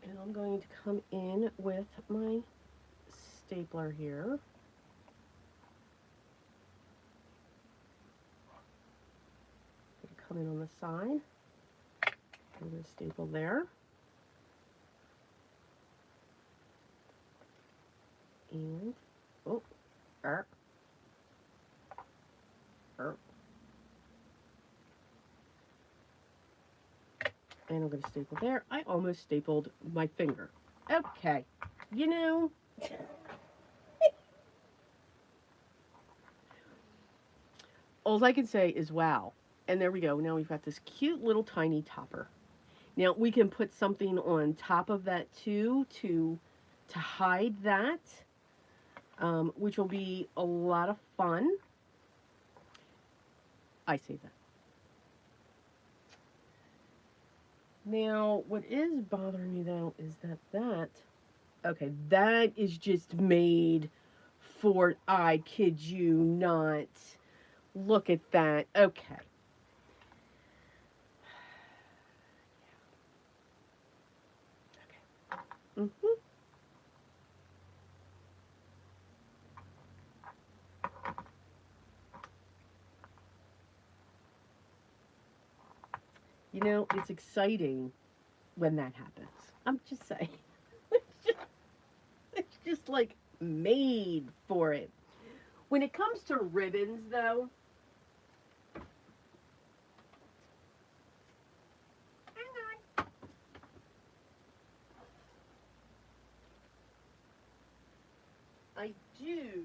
And I'm going to come in with my stapler here. Come in on the side. I'm going to staple there. And, oh, and I'm going to staple there. I almost stapled my finger. Okay, you know, all I can say is wow. And there we go. Now we've got this cute little tiny topper. Now we can put something on top of that too to hide that, which will be a lot of fun. I say that. Now, what is bothering me though is that, okay, that is just made for, I kid you not. Look at that. Okay. Okay. You know, it's exciting when that happens. I'm just saying. It's just like made for it. When it comes to ribbons, though, I do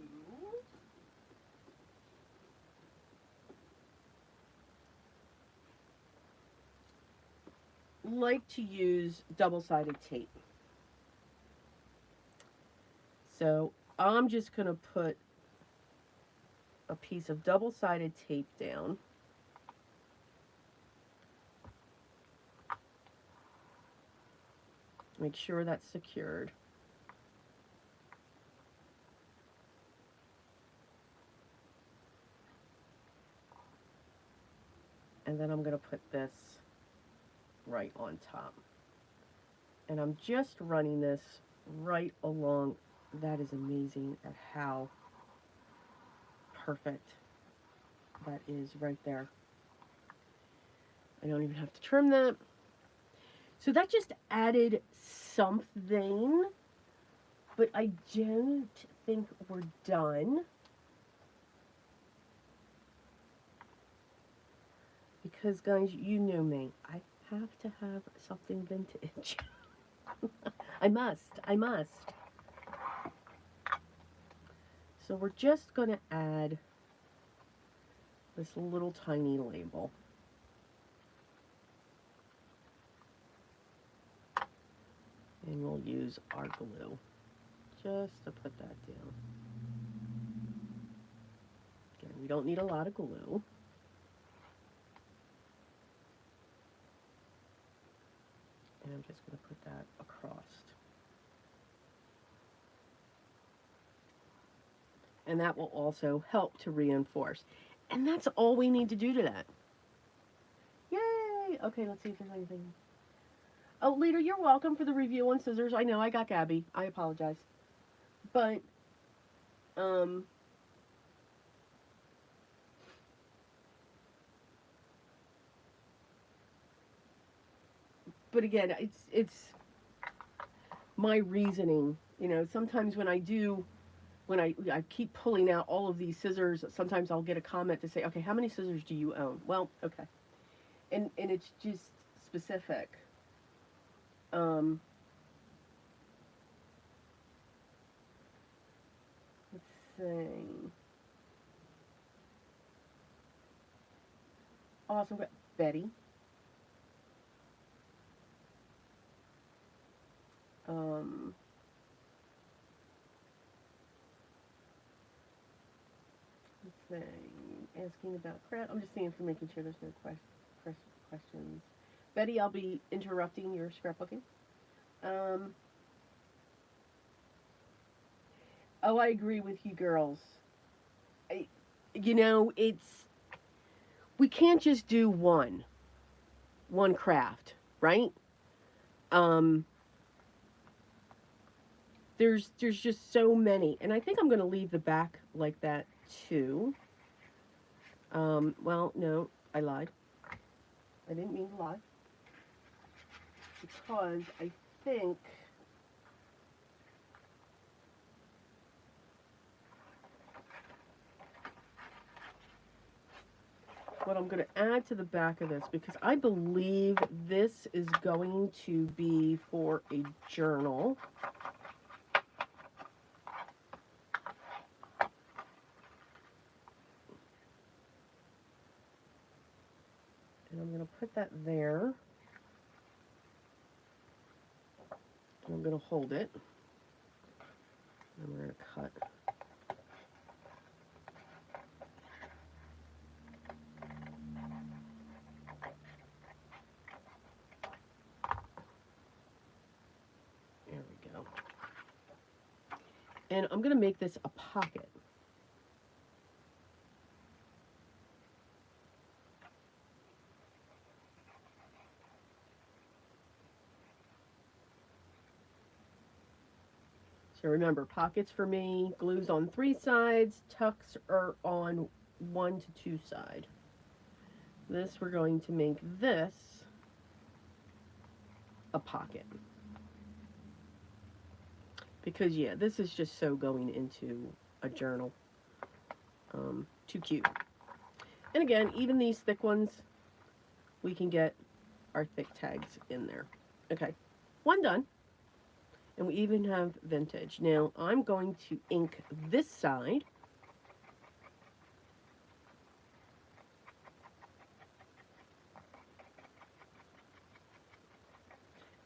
like to use double-sided tape. So I'm just going to put a piece of double-sided tape down. Make sure that's secured. And then I'm going to put this right on top. And I'm just running this right along. That is amazing at how perfect that is right there. I don't even have to trim that. So that just added something, but I don't think we're done. Because, guys, you know me. I have to have something vintage. I must. So we're just going to add this little tiny label. And we'll use our glue just to put that down. Again, we don't need a lot of glue. And I'm just going to put that across. And that will also help to reinforce. And that's all we need to do to that. Yay! Okay, let's see if there's anything. Oh, Leader, you're welcome for the review on scissors. I know, I got Gabby. I apologize. But, but again, it's my reasoning. You know, sometimes when I keep pulling out all of these scissors, sometimes I'll get a comment to say, okay, how many scissors do you own? Well, okay. And it's just specific. Let's see. Awesome. Betty. Let's see. Asking about craft. I'm just seeing for making sure there's no questions. Betty, I'll be interrupting your scrapbooking. Oh, I agree with you girls. You know, we can't just do one craft, right? There's just so many, and I think I'm going to leave the back like that too. Well, no, I lied. I didn't mean to lie, because I think what I'm going to add to the back of this, because I believe this is going to be for a journal. And I'm going to put that there. And I'm going to hold it. And we're going to cut. There we go. And I'm going to make this a pocket. So remember, pockets for me, glue's on 3 sides, tucks are on 1 to 2 side. This, we're going to make this a pocket. Because, yeah, this is just so going into a journal. Too cute. And again, even these thick ones, we can get our thick tags in there. Okay, one done. And we even have vintage. Now, I'm going to ink this side.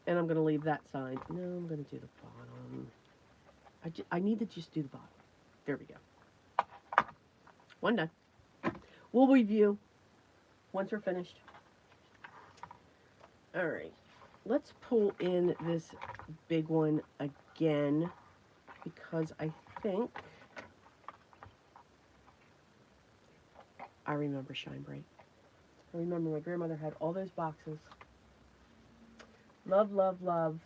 And I'm going to leave that side. No, I'm going to do the bottom. I need to just do the bottom. There we go. One done. We'll review once we're finished. All right. Let's pull in this big one again because I think I remember Shine Bright. I remember my grandmother had all those boxes. Love, love, love.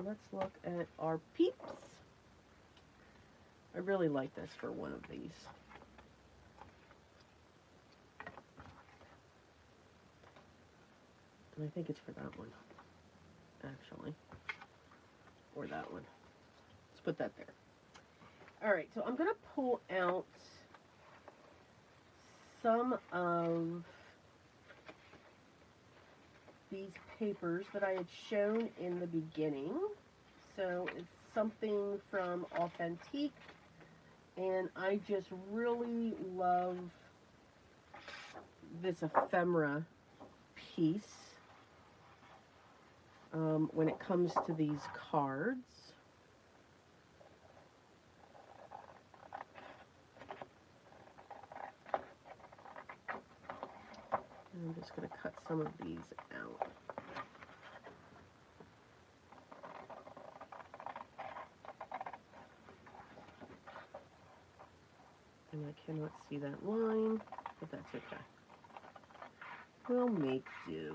Let's look at our peeps. I really like this for one of these. And I think it's for that one, actually. Or that one. Let's put that there. Alright, so I'm going to pull out some of these papers that I had shown in the beginning. So it's something from Authentique, and I just really love this ephemera piece when it comes to these cards. And I'm just going to cut some of these out. And I cannot see that line, but that's okay. We'll make do.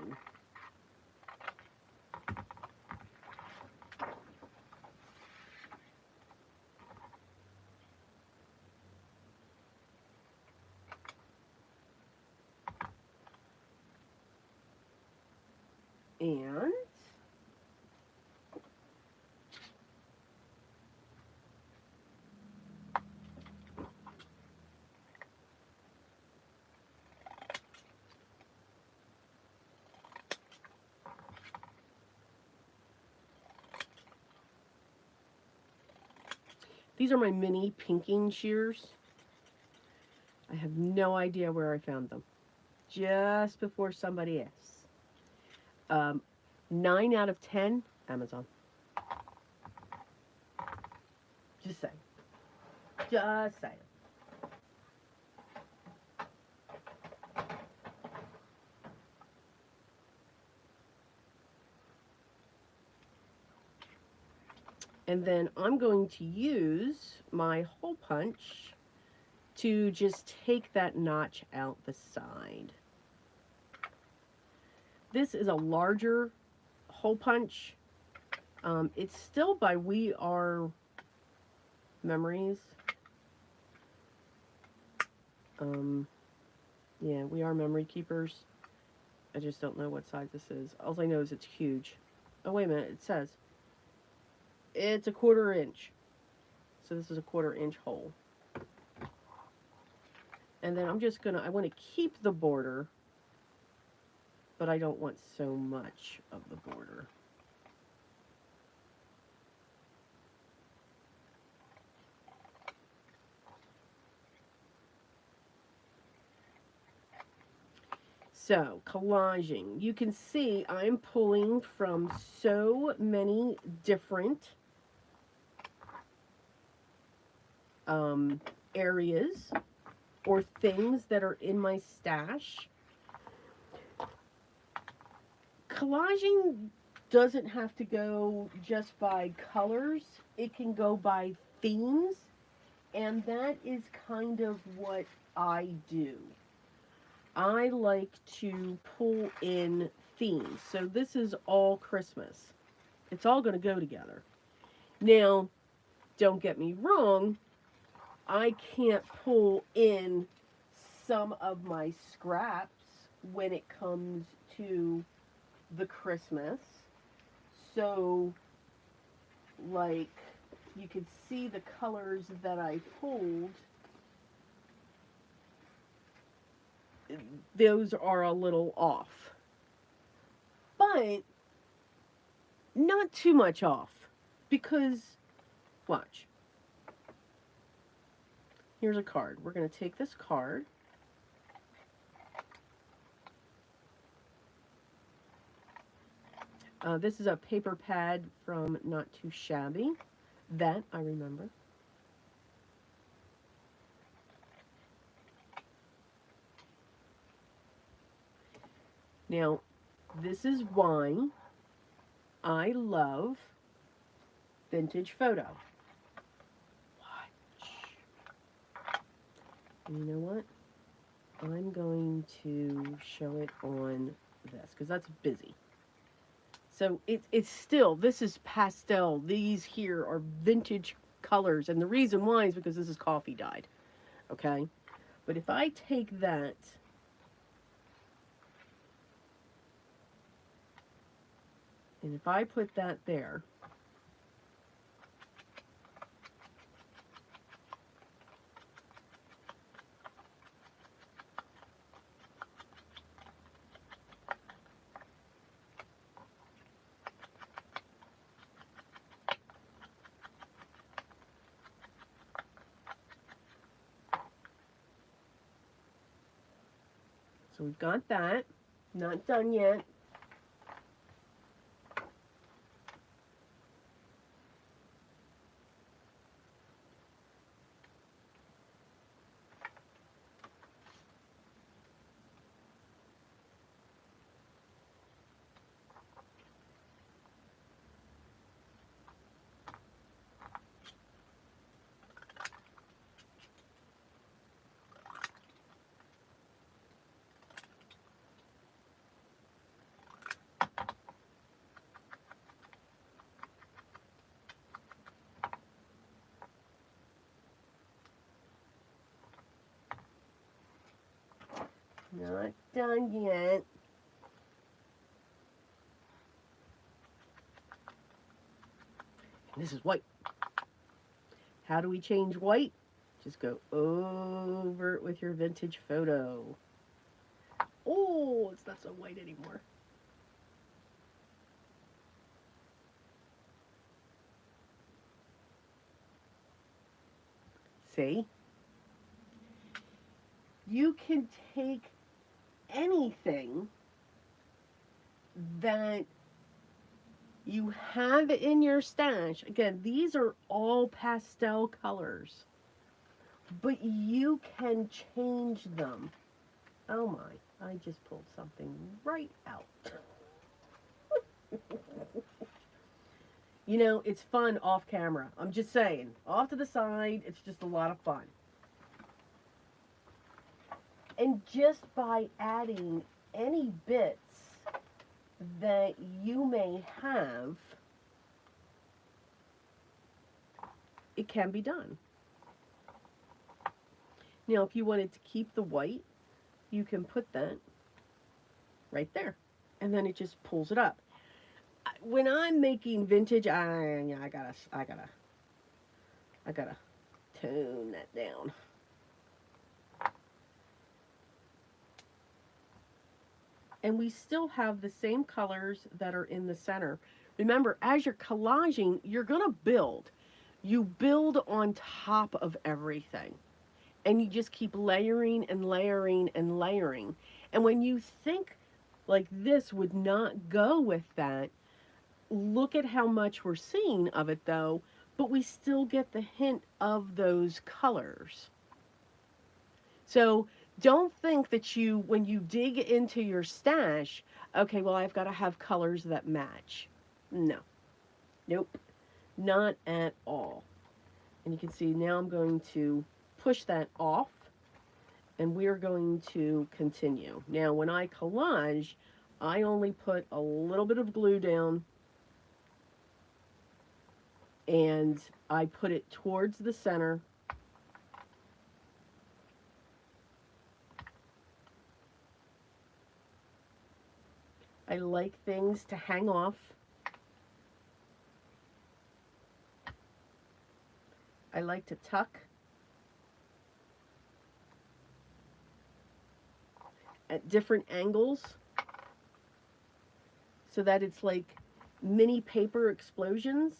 And these are my mini pinking shears. I have no idea where I found them. Just before somebody else. 9 out of 10, Amazon. Just saying. Just saying. And then I'm going to use my hole punch to just take that notch out the side. This is a larger hole punch. It's still by We Are Memories. Yeah, We Are Memory Keepers. I just don't know what size this is. All I know is it's huge. Oh, wait a minute. It says it's a 1/4 inch. So this is a 1/4 inch hole. And then I'm just I want to keep the border, but I don't want so much of the border. So, collaging. You can see I'm pulling from so many different areas or things that are in my stash. Collaging doesn't have to go just by colors. It can go by themes, and that is kind of what I do. I like to pull in themes. So this is all Christmas. It's all going to go together. Now, don't get me wrong, I can't pull in some of my scraps when it comes to the Christmas. So, like, you could see the colors that I pulled. those are a little off. But not too much off. Because, watch. Here's a card. We're going to take this card. This is a paper pad from Not Too Shabby. That I remember. Now, this is why I love vintage photo. Watch. And you know what? I'm going to show it on this because that's busy. So it's still, this is pastel. These here are vintage colors. And the reason why is because this is coffee dyed. Okay? But if I take that, and if I put that there, so we've got that. Not done yet. Not done yet. This is white. How do we change white? Just go over it with your vintage photo. Oh, it's not so white anymore. See? You can take anything that you have in your stash. Again, these are all pastel colors, but you can change them. Oh my, I just pulled something right out. You know, it's fun off camera. I'm just saying, off to the side, it's just a lot of fun. And just by adding any bits that you may have, it can be done. Now, if you wanted to keep the white, you can put that right there, and then it just pulls it up. When I'm making vintage, I gotta tone that down. And we still have the same colors that are in the center. Remember, as you're collaging, you're going to build. You build on top of everything. And you just keep layering and layering and layering. And when you think like this would not go with that, look at how much we're seeing of it though, but we still get the hint of those colors. So don't think that you, when you dig into your stash, okay, well, I've got to have colors that match. No. Nope. Not at all. And you can see now I'm going to push that off, and we're going to continue. Now, when I collage, I only put a little bit of glue down, and I put it towards the center. I like things to hang off. I like to tuck. at different angles so that it's like mini paper explosions.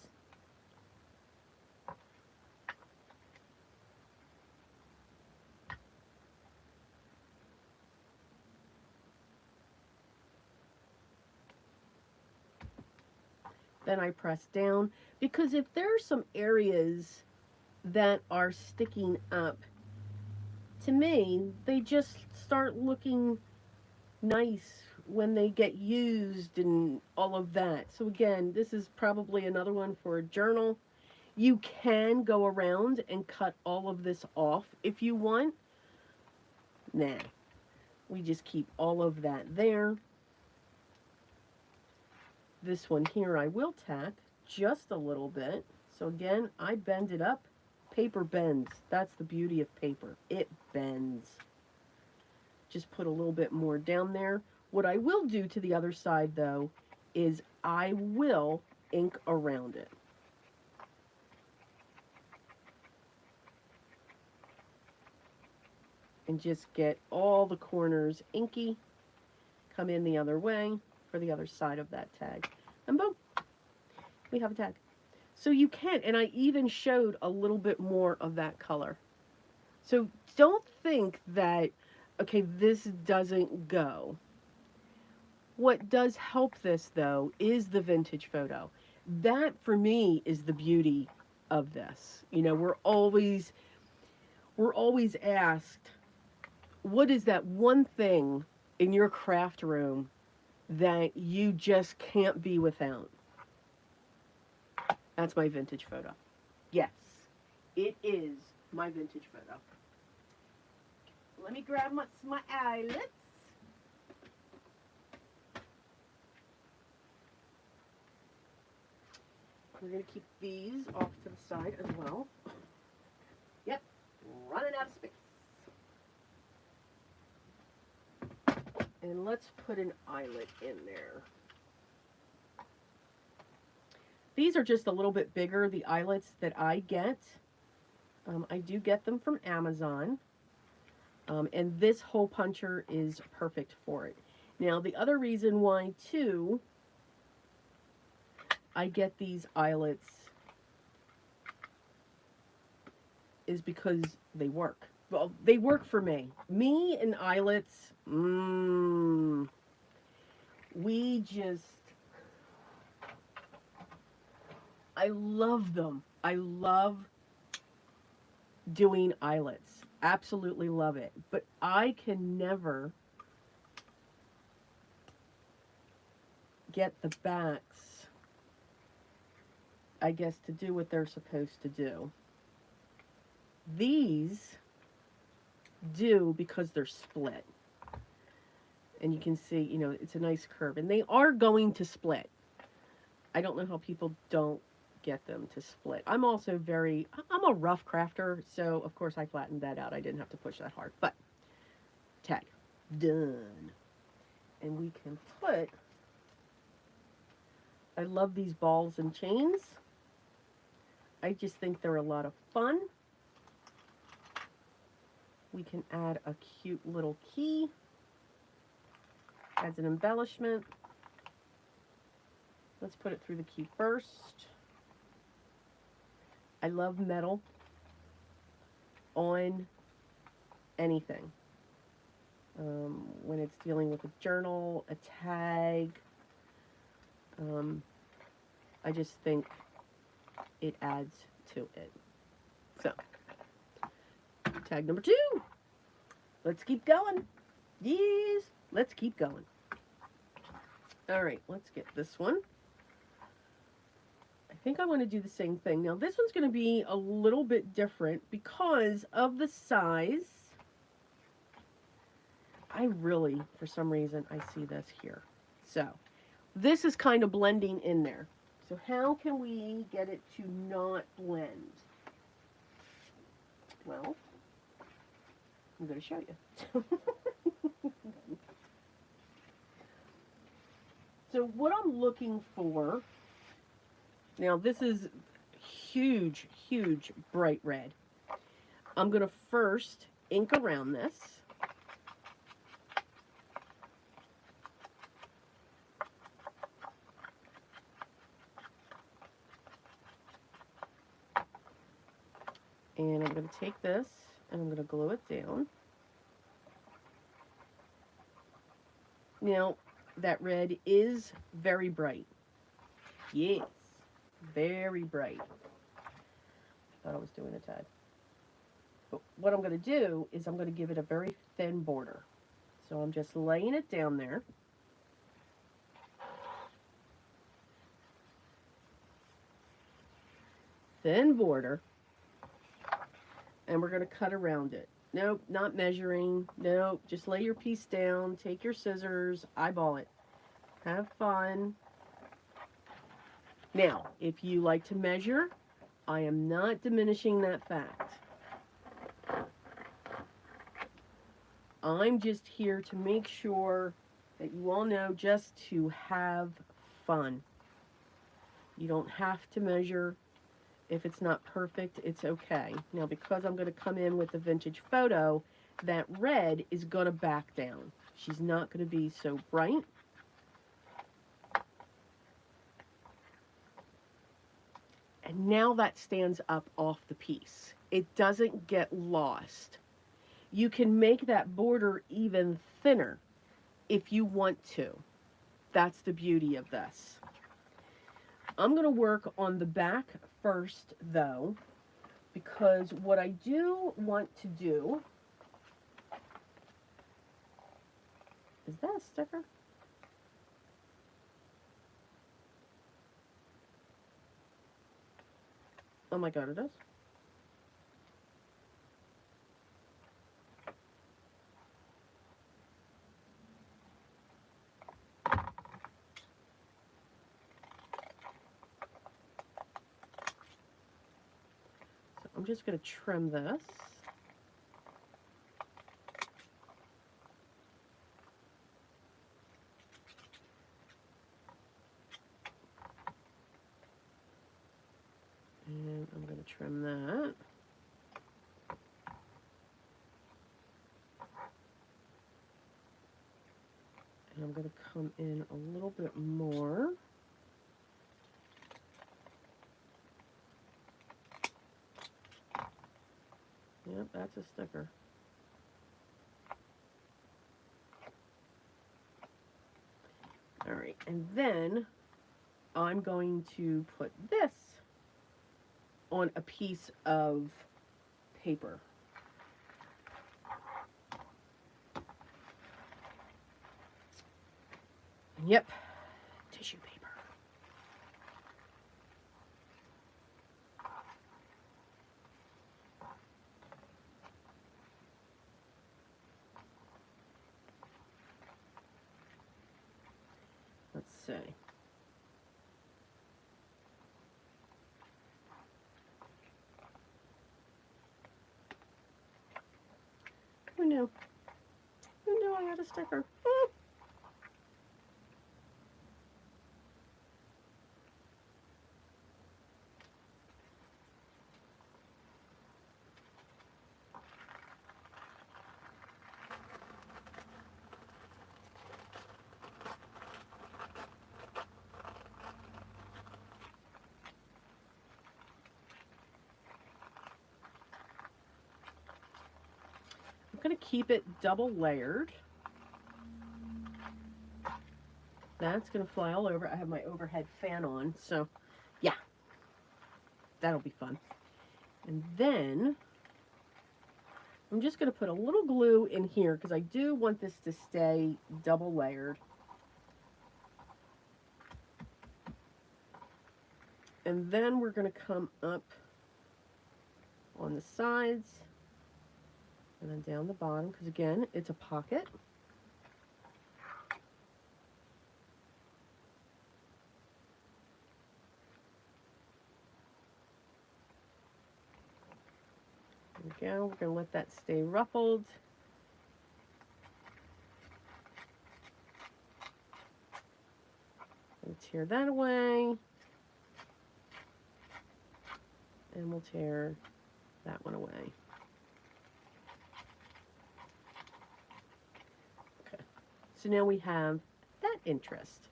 Then I press down, because if there are some areas that are sticking up, to me, they just start looking nice when they get used and all of that. So again, this is probably another one for a journal. You can go around and cut all of this off if you want. Nah, we just keep all of that there. This one here I will tack just a little bit. So again, I bend it up. Paper bends. That's the beauty of paper. It bends. Just put a little bit more down there. What I will do to the other side, though, is I will ink around it. And just get all the corners inky. Come in the other way for the other side of that tag. And boom, we have a tag. So you can, and I even showed a little bit more of that color. So don't think that, okay, this doesn't go. What does help this, though, is the vintage photo. That, for me, is the beauty of this. You know, we're always asked, what is that one thing in your craft room that you just can't be without? That's my vintage photo. Yes, it is my vintage photo. Let me grab my eyelets. We're going to keep these off to the side as well. Yep, running out of space. And let's put an eyelet in there. These are just a little bit bigger, the eyelets that I get. I do get them from Amazon. And this hole puncher is perfect for it. Now, the other reason why, too, I get these eyelets is because they work. Well, they work for me. Me and eyelets, we just, I love them. I love doing eyelets. Absolutely love it. But I can never get the backs, I guess, to do what they're supposed to do. These do because they're split. And you can see, you know, it's a nice curve. And they are going to split. I don't know how people don't get them to split. I'm also I'm a rough crafter, so of course I flattened that out. I didn't have to push that hard. But, tag. Done. And we can put, I love these balls and chains. I just think they're a lot of fun. We can add a cute little key as an embellishment. Let's put it through the key first. I love metal on anything. When it's dealing with a journal, a tag, I just think it adds to it. So, tag number 2. Let's keep going. Yes, let's keep going. All right, let's get this one. I think I want to do the same thing. Now, this one's going to be a little bit different because of the size. I really, for some reason, I see this here. So, this is kind of blending in there. So, how can we get it to not blend? Well, I'm going to show you. So, what I'm looking for, now this is huge, huge bright red. I'm going to first ink around this. And I'm going to take this and I'm going to glue it down. Now, that red is very bright. Yes, very bright. Thought I was doing a tad. But what I'm going to do is I'm going to give it a very thin border. So I'm just laying it down there. Thin border. And we're going to cut around it. Nope, not measuring. Nope, just lay your piece down, take your scissors, eyeball it. Have fun. Now, if you like to measure, I am not diminishing that fact. I'm just here to make sure that you all know just to have fun. You don't have to measure. If it's not perfect, it's okay. Now, because I'm going to come in with the vintage photo, that red is going to back down. She's not going to be so bright. And now that stands up off the piece. It doesn't get lost. You can make that border even thinner if you want to. That's the beauty of this. I'm going to work on the back first, though, because what I do want to do... Is that a sticker? Oh my god, it is. So I'm just going to trim this. And I'm going to trim that. And I'm going to come in a little bit more. Yep, that's a sticker. All right, and then I'm going to put this on a piece of paper. Yep, tissue paper. Let's see. Who knew? Who knew I had a sticker? I'm going to keep it double layered. That's going to fly all over. I have my overhead fan on, so yeah, that'll be fun. And then I'm just going to put a little glue in here because I do want this to stay double layered. And then we're going to come up on the sides and then down the bottom because, again, it's a pocket. There we go. We're going to let that stay ruffled. And tear that away. And we'll tear that one away. Okay. So now we have that interest.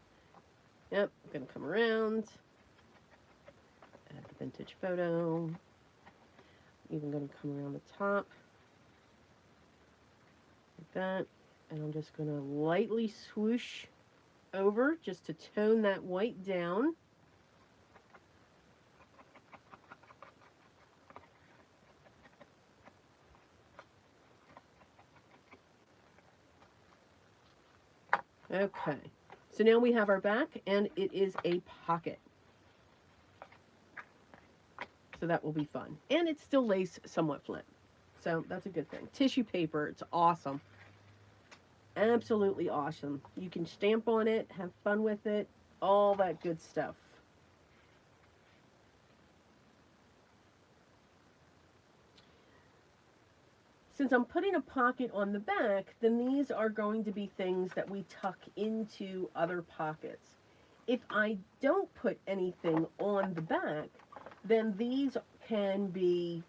Yep, I'm going to come around. Add the vintage photo. Even going to come around the top like that. And I'm just going to lightly swoosh over just to tone that white down. Okay, so now we have our back, and it is a pocket. So that will be fun. And it still lays somewhat flat. So that's a good thing. Tissue paper, it's awesome. Absolutely awesome. You can stamp on it, have fun with it, all that good stuff. Since I'm putting a pocket on the back, then these are going to be things that we tuck into other pockets. If I don't put anything on the back, then these can be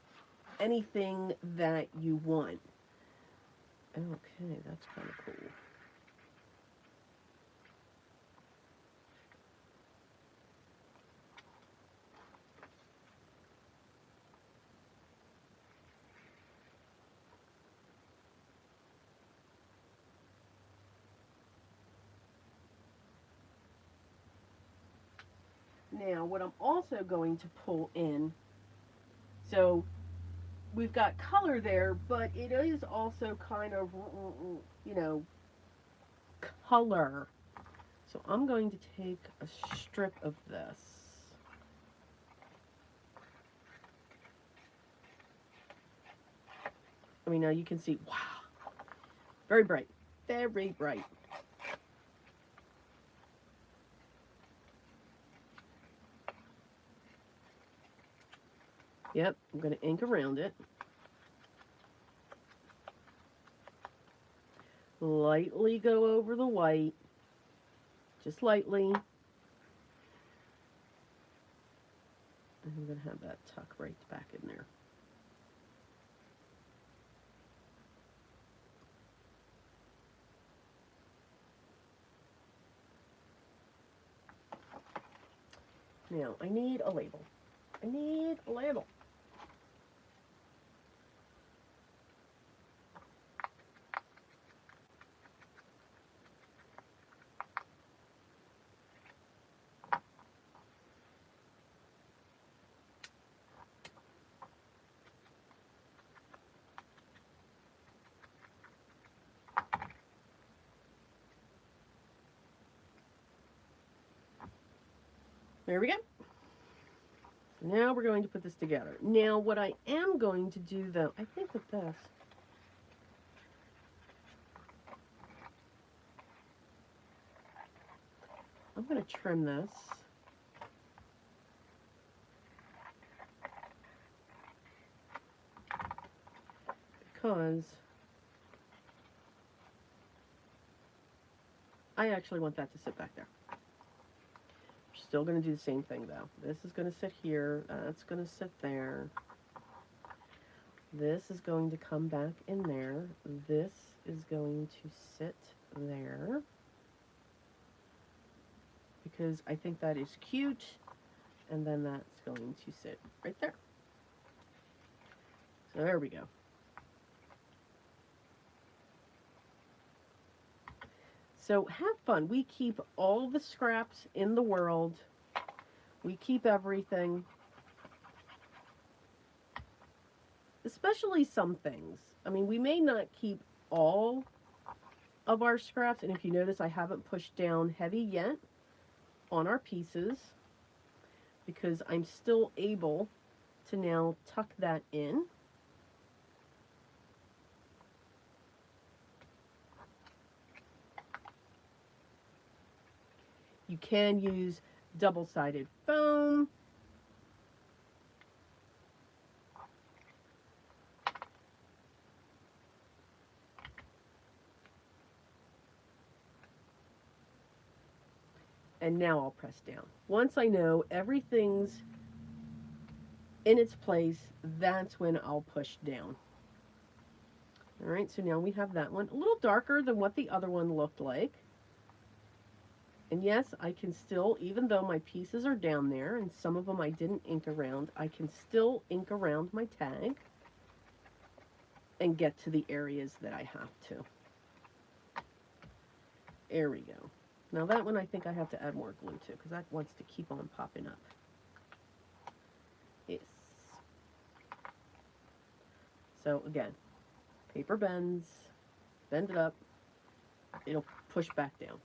anything that you want. Okay, that's kind of cool. Now, what I'm also going to pull in, so we've got color there, but it is also kind of, you know, color. So I'm going to take a strip of this. I mean, now you can see, wow, very bright, very bright. Yep, I'm going to ink around it. Lightly go over the white, just lightly. And I'm going to have that tuck right back in there. Now, I need a label. I need a label. There we go. Now we're going to put this together. Now what I am going to do though, I think with this, I'm going to trim this. Because I actually want that to sit back there. Still going to do the same thing though. This is going to sit here. That's going to sit there. This is going to come back in there. This is going to sit there. Because I think that is cute. And then that's going to sit right there. So there we go. So have fun. We keep all the scraps in the world. We keep everything. Especially some things. I mean, we may not keep all of our scraps. And if you notice, I haven't pushed down heavy yet on our pieces. Because I'm still able to now tuck that in. You can use double-sided foam. And now I'll press down. Once I know everything's in its place, that's when I'll push down. All right, so now we have that one. A little darker than what the other one looked like. And yes, I can still, even though my pieces are down there, and some of them I didn't ink around, I can still ink around my tag. and get to the areas that I have to. There we go. Now that one I think I have to add more glue to because that wants to keep on popping up. Yes. So again, paper bends, bend it up, it'll push back down.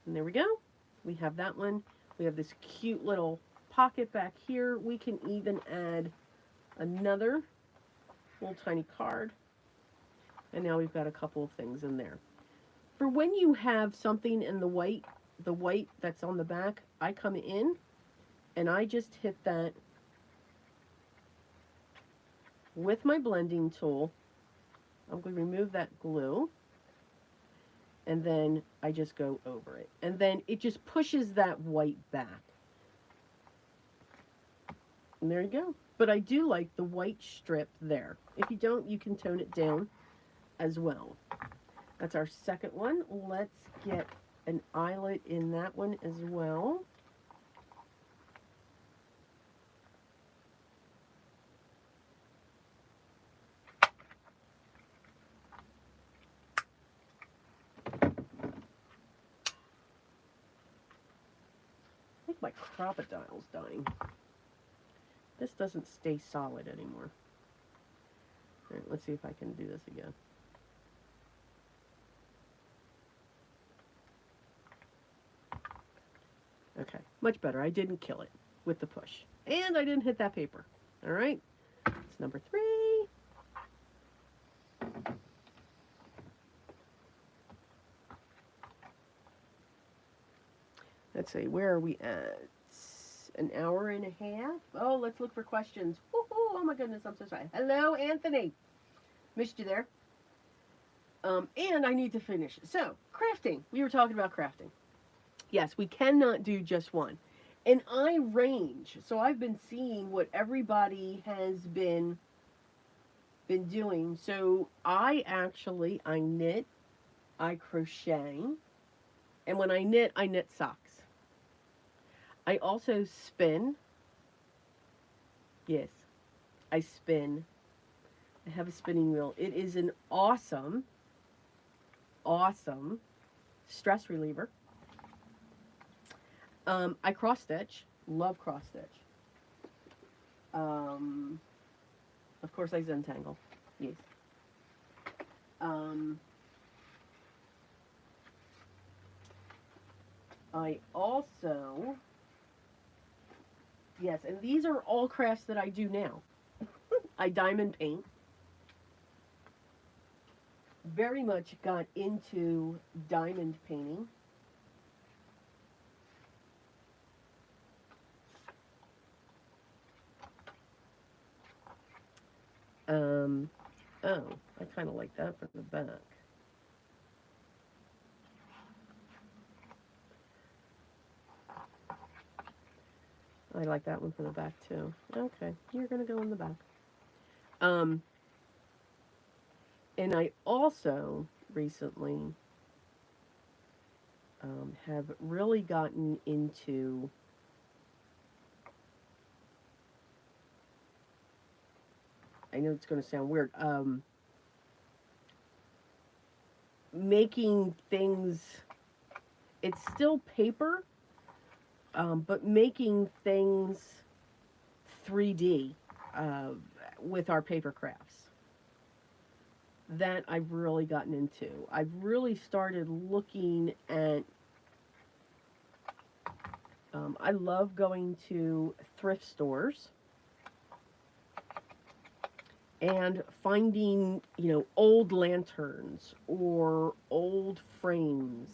And there we go. We have that one. We have this cute little pocket back here. We can even add another little tiny card. And now we've got a couple of things in there. For when you have something in the white that's on the back, I come in and I just hit that with my blending tool. I'm going to remove that glue. And then I just go over it. And then it just pushes that white back. And there you go. But I do like the white strip there. If you don't, you can tone it down as well. That's our second one. Let's get an eyelet in that one as well. I think my crocodile's dying. This doesn't stay solid anymore. All right, let's see if I can do this again. Okay, much better. I didn't kill it with the push. And I didn't hit that paper. All right, it's number 3. Let's see, where are we at? An hour and a half? Oh, let's look for questions. Woohoo! Oh my goodness, I'm so sorry. Hello, Anthony. Missed you there. And I need to finish. So, crafting. We were talking about crafting. Yes, we cannot do just one. And I range. So I've been seeing what everybody has been doing. So I knit, I crochet, and when I knit socks. I also spin. Yes, I spin. I have a spinning wheel. It is an awesome, awesome stress reliever. I cross stitch. Love cross stitch. Of course, I Zentangle. Yes. I also, yes, and these are all crafts that I do now. I diamond paint. Very much got into diamond painting. Oh, I kind of like that from the back. I like that one for the back too. Okay, you're gonna go in the back. And I also recently have really gotten into I know it's going to sound weird. Making things, it's still paper, but making things 3D with our paper crafts. That I've really gotten into. I've really started looking at, I love going to thrift stores and finding, old lanterns or old frames,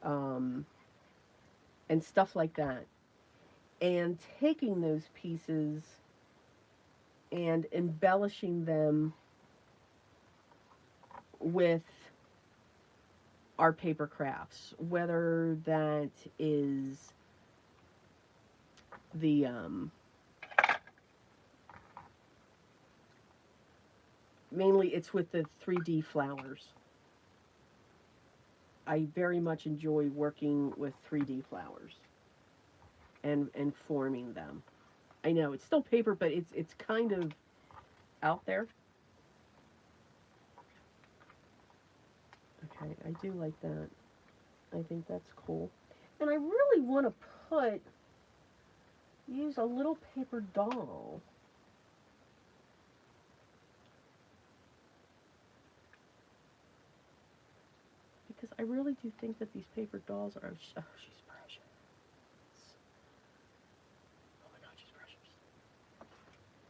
and stuff like that. And taking those pieces and embellishing them with our paper crafts, whether that is the mainly it's with the 3D flowers. I very much enjoy working with 3D flowers and forming them. I know it's still paper, but it's kind of out there. Okay, I do like that. I think that's cool. And I really want to use a little paper doll. Because I really do think that these paper dolls are, oh, she's precious. Oh my God, she's precious.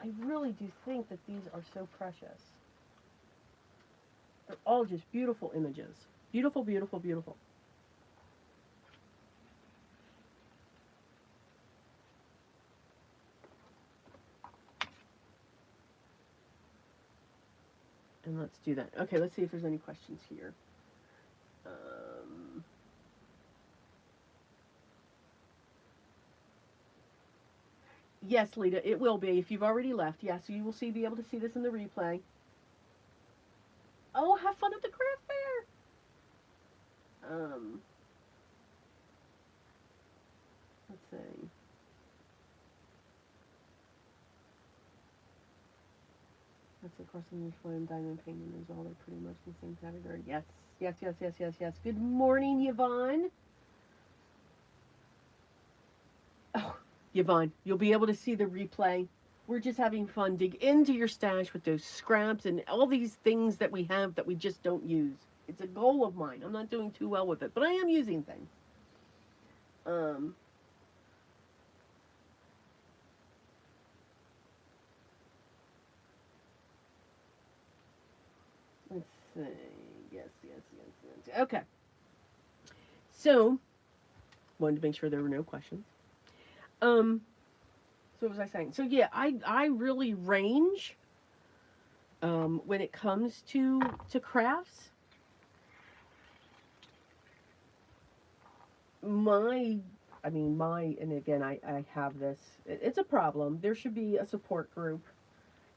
I really do think that these are so precious. They're all just beautiful images. Beautiful, beautiful, beautiful. And let's do that. Okay, let's see if there's any questions here. Um, yes, Lita, it will be. If you've already left, yes, you will be able to see this in the replay. Oh, have fun at the craft fair. Let's see. That's of course in flame diamond painting as well. They're pretty much in the same category. Yes, yes, yes, yes, yes, yes. Good morning, Yvonne. Oh, Yvonne, you'll be able to see the replay. We're just having fun. Dig into your stash with those scraps and all these things that we have that we just don't use. It's a goal of mine. I'm not doing too well with it, but I am using things. Let's see. Yes, yes, yes, yes. Okay. So, wanted to make sure there were no questions. So what was I saying? So yeah, I really range when it comes to crafts. My I mean my and again I have this it's a problem. There should be a support group.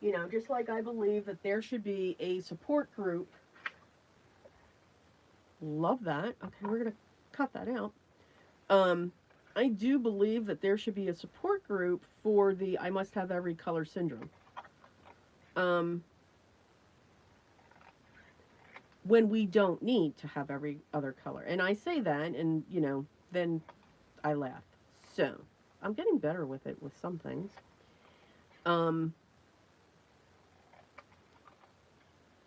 You know, just like I believe that there should be a support group. Love that. Okay, we're gonna cut that out. Um I do believe that there should be a support group for the I must have every color syndrome. Um when we don't need to have every other color. And I say that, and, you know, then I laugh. So, I'm getting better with it with some things. Um,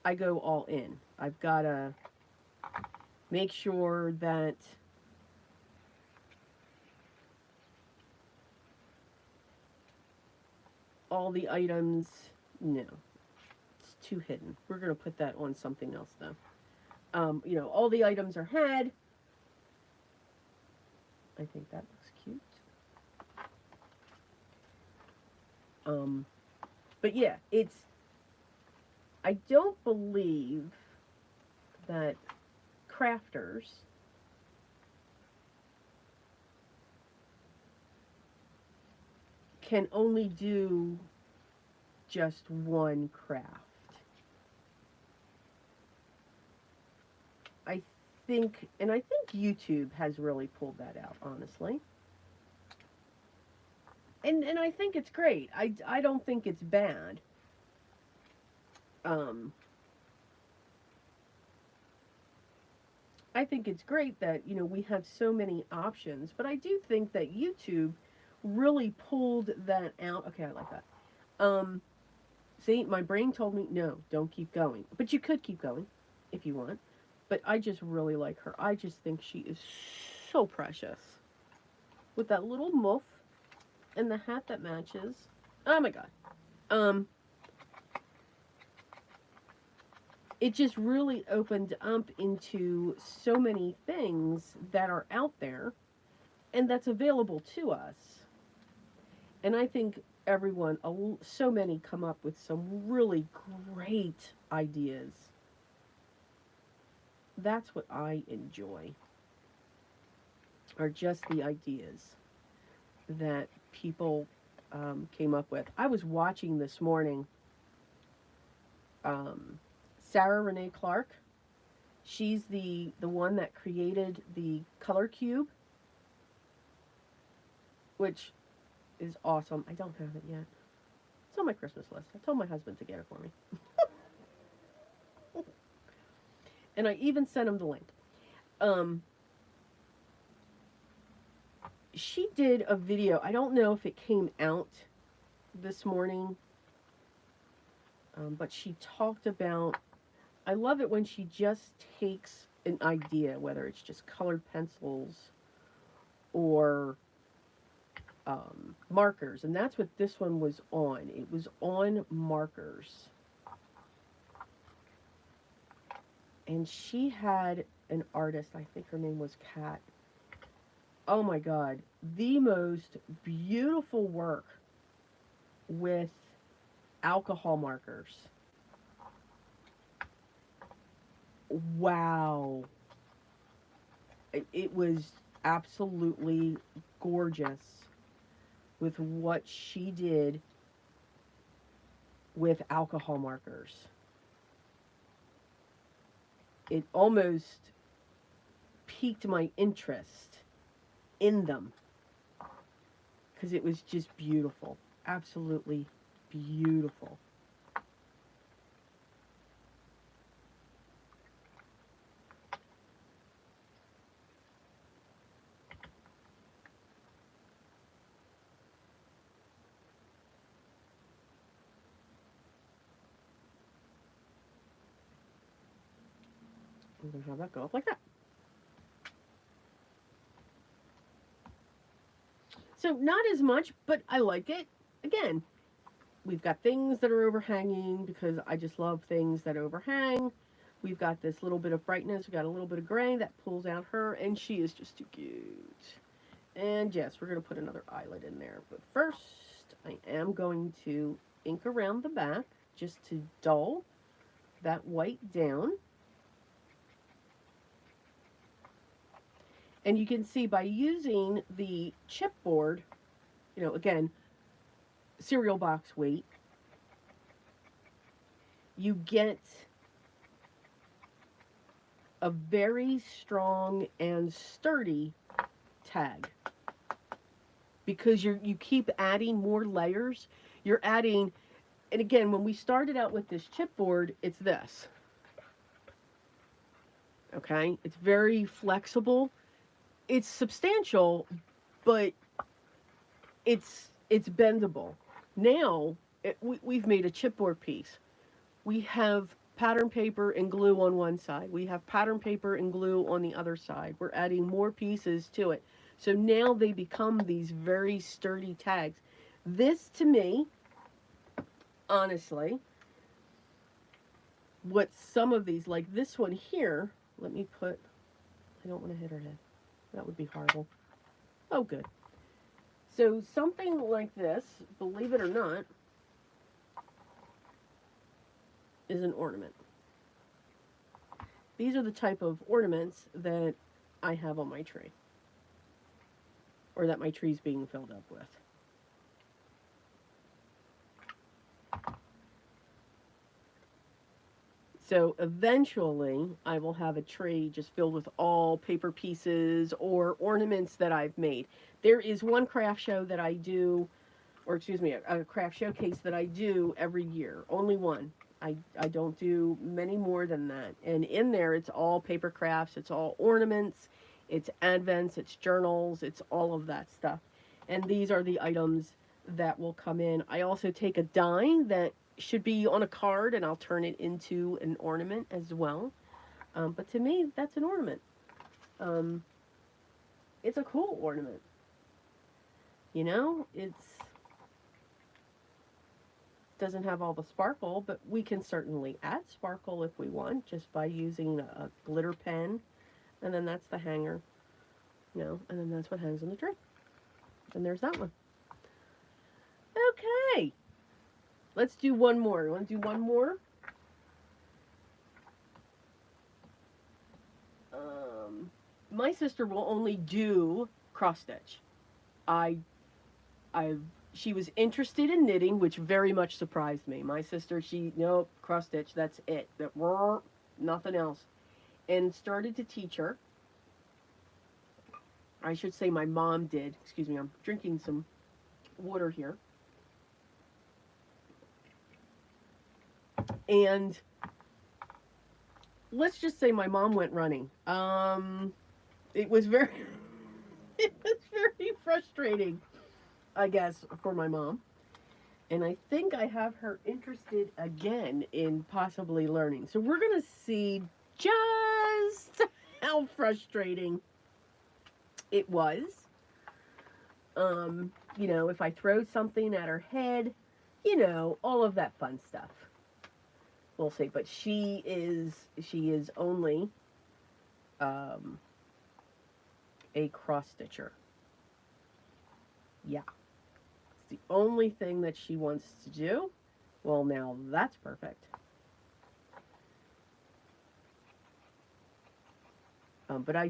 I go all in. I've got to make sure that all the items, no, it's too hidden. We're going to put that on something else, though. You know, all the items are had. I think that looks cute. Um, but yeah, I don't believe that crafters can only do just one craft. I I think YouTube has really pulled that out, honestly. And I think it's great. I don't think it's bad. Um, I think it's great that, you know, we have so many options, but I do think that YouTube really pulled that out. Okay, I like that. Um, See, my brain told me, no, don't keep going. But you could keep going if you want. But I just really like her. I just think she is so precious. With that little muff and the hat that matches. Oh my god. Um, it just really opened up into so many things that are out there and that's available to us. And I think everyone, so many come up with some really great ideas. That's what I enjoy, are just the ideas that people came up with. I was watching this morning um, Sarah Renee Clark. She's the one that created the color cube, which is awesome. I don't have it yet. It's on my Christmas list. I told my husband to get it for me. And I even sent him the link. Um, she did a video. I don't know if it came out this morning, but she talked about. I love it when she just takes an idea, whether it's just colored pencils or markers, and that's what this one was on. It was on markers, and she had an artist. I think her name was Kat. Oh my God, the most beautiful work with alcohol markers. Wow. It was absolutely gorgeous with what she did with alcohol markers. It almost piqued my interest in them because it was just beautiful. Absolutely beautiful. I'm going to have that go up like that. So not as much, but I like it. Again, we've got things that are overhanging because I just love things that overhang. We've got this little bit of brightness. We've got a little bit of gray that pulls out her, and she is just too cute. And yes, we're going to put another eyelid in there. But first, I am going to ink around the back just to dull that white down. And you can see by using the chipboard, again, cereal box weight, you get a very strong and sturdy tag because you keep adding more layers. You're adding, and again, when we started out with this chipboard, it's this. Okay, it's very flexible. It's substantial, but it's bendable. Now we've made a chipboard piece. We have pattern paper and glue on one side. We have pattern paper and glue on the other side. We're adding more pieces to it. So now they become these very sturdy tags. This to me, honestly, what some of these, like this one here, let me put, I don't want to hit her head. That would be horrible. Oh, good. So something like this, believe it or not, is an ornament. These are the type of ornaments that I have on my tree, or that my tree's being filled up with. So eventually I will have a tree just filled with all paper pieces or ornaments that I've made. There is one craft show that I do, or excuse me, a craft showcase that I do every year. Only one. I don't do many more than that. And in there it's all paper crafts, it's all ornaments, it's advents, it's journals, it's all of that stuff. And these are the items that will come in. I also take a die that should be on a card and I'll turn it into an ornament as well. But to me, that's an ornament. Um, it's a cool ornament. It's doesn't have all the sparkle, but we can certainly add sparkle if we want just by using a glitter pen. And then that's the hanger, and then that's what hangs on the tree. And there's that one. Okay. Let's do one more. You want to do one more? My sister will only do cross stitch. I, I, she was interested in knitting, which very much surprised me. My sister, nope, cross stitch, that's it. Nothing else. And started to teach her. I should say my mom did. Excuse me, I'm drinking some water here. And let's just say my mom went running. It was very, it was very frustrating, I guess, for my mom. And I think I have her interested again in possibly learning. So we're going to see just how frustrating it was. If I throw something at her head, all of that fun stuff. We'll see. But she is only um, a cross stitcher. Yeah. It's the only thing that she wants to do. Well, now that's perfect. But I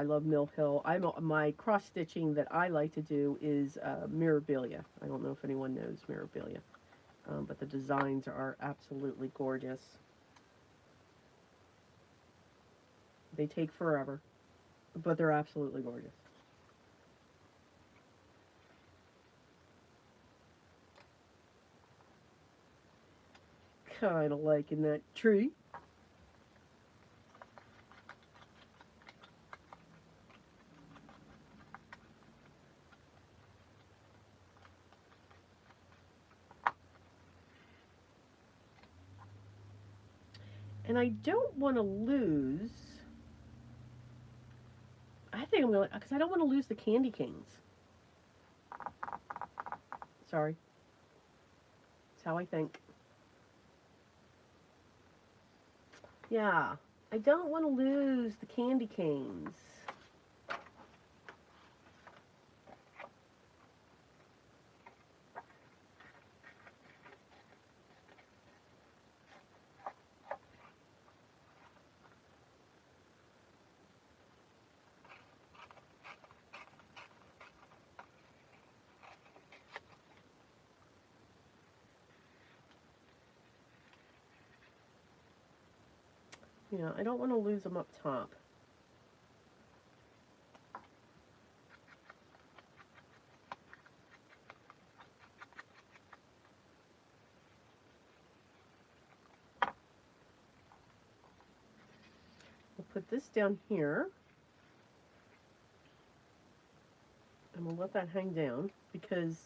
love Mill Hill. My cross stitching that I like to do is Mirabilia. I don't know if anyone knows Mirabilia, but the designs are absolutely gorgeous. They take forever, but they're absolutely gorgeous. Kind of liking that tree. And I don't want to lose. I think I'm going to, because I don't want to lose the candy canes. Sorry. That's how I think. Yeah. I don't want to lose the candy canes. I don't want to lose them up top. We'll put this down here. And we'll let that hang down because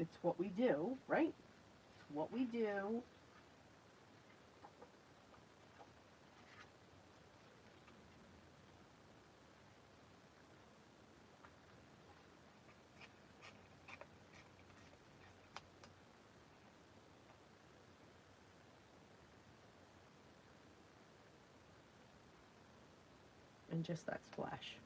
it's what we do, right? It's what we do. And just that splash.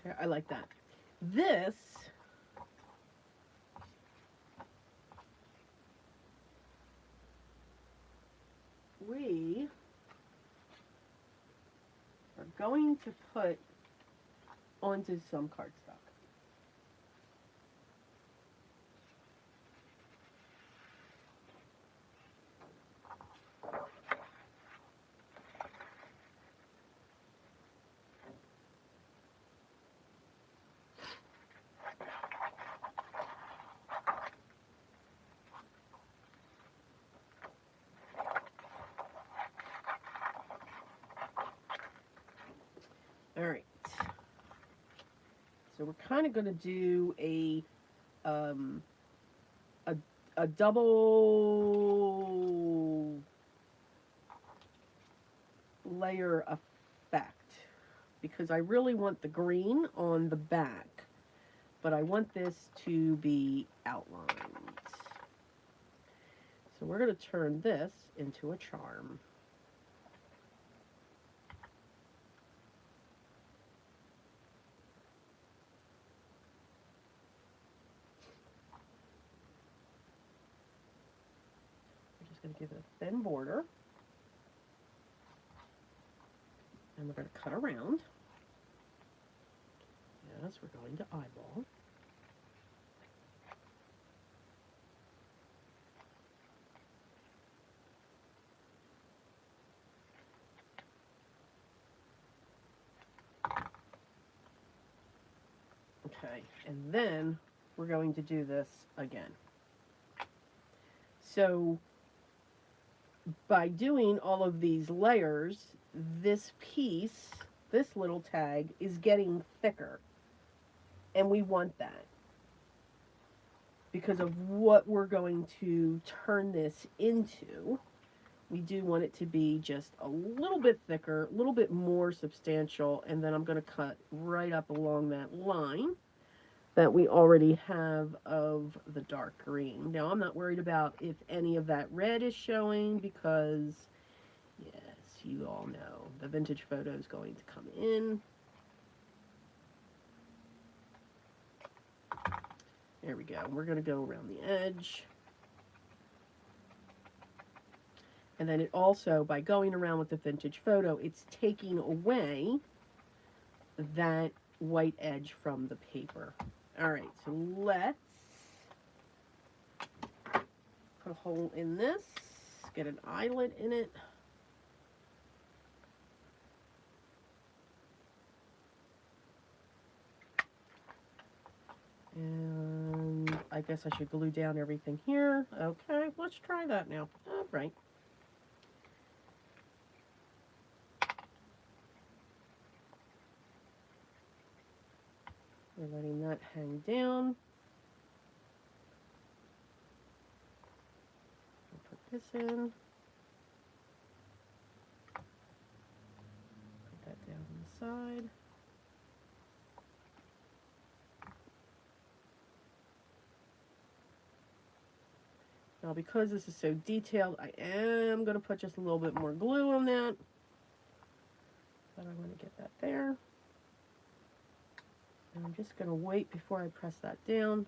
Okay, I like that. This we are going to put onto some cardstock. All right. So we're kind of going to do um, a a double layer effect because I really want the green on the back, but I want this to be outlined. So we're going to turn this into a charm. We're just going to give it a thin border. And we're going to cut around. Yes, we're going to eyeball. Okay, and then we're going to do this again. So by doing all of these layers, this piece, this little tag, is getting thicker. And we want that because of what we're going to turn this into. We do want it to be just a little bit thicker, a little bit more substantial, and then I'm going to cut right up along that line that we already have of the dark green. Now, I'm not worried about if any of that red is showing because, yes, you all know, the vintage photo is going to come in. There we go. We're going to go around the edge. And then it also, by going around with the vintage photo, it's taking away that white edge from the paper. All right, so let's put a hole in this, get an eyelet in it. And I guess I should glue down everything here. Okay, let's try that now. All right. We're letting that hang down. I'll put this in. Put that down on the side. Now, because this is so detailed, I am going to put just a little bit more glue on that. But I want to get that there. And I'm just going to wait before I press that down.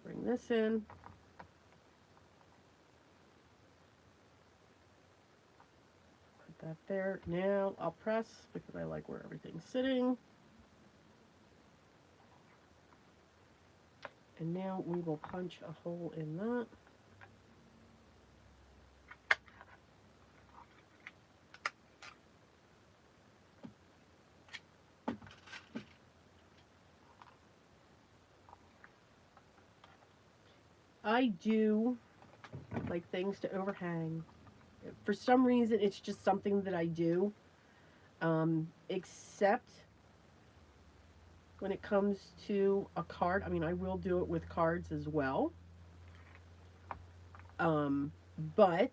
Bring this in. Put that there. Now I'll press because I like where everything's sitting. And now we will punch a hole in that. I do like things to overhang. For some reason, it's just something that I do. Except when it comes to a card. I mean, I will do it with cards as well. But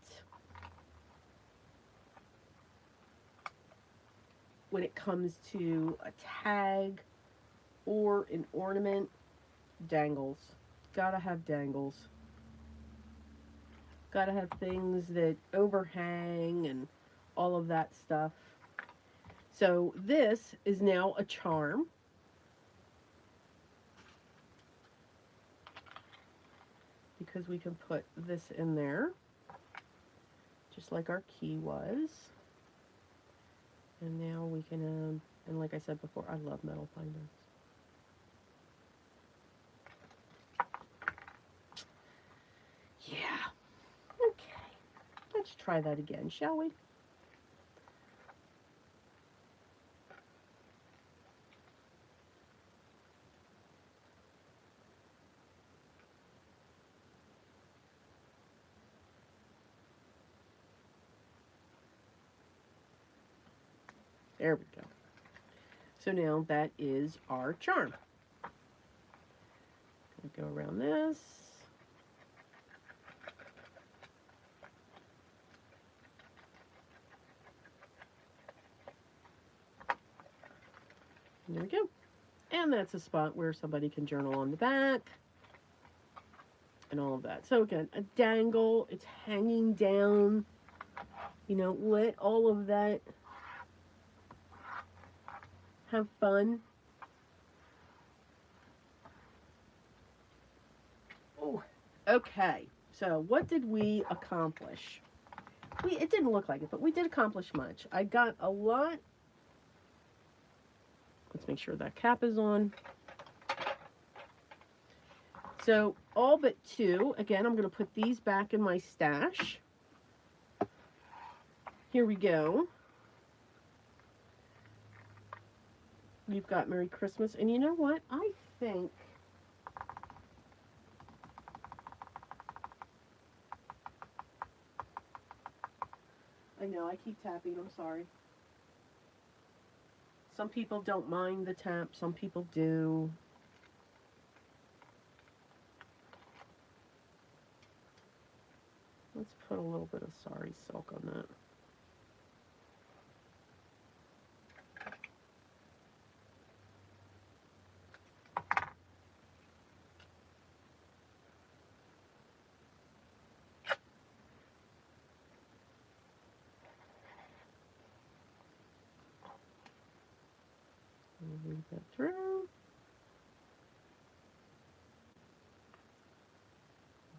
when it comes to a tag or an ornament, dangles. Gotta have dangles. Gotta have things that overhang and all of that stuff. So this is now a charm. Because we can put this in there, just like our key was. And now we can, and like I said before, I love metal binders. Yeah. Okay. Let's try that again, shall we? There we go. So now that is our charm. Gonna go around this. And there we go. And that's a spot where somebody can journal on the back. And all of that. So again, a dangle, it's hanging down. You know, let all of that have fun. Oh, okay. So what did we accomplish? It didn't look like it, but we did accomplish much. I got a lot. Let's make sure that cap is on. So all but two. Again, I'm going to put these back in my stash. Here we go. You've got Merry Christmas. And you know what? I think, I know, I keep tapping. I'm sorry. Some people don't mind the tap. Some people do. Let's put a little bit of sorry silk on that. Read that through.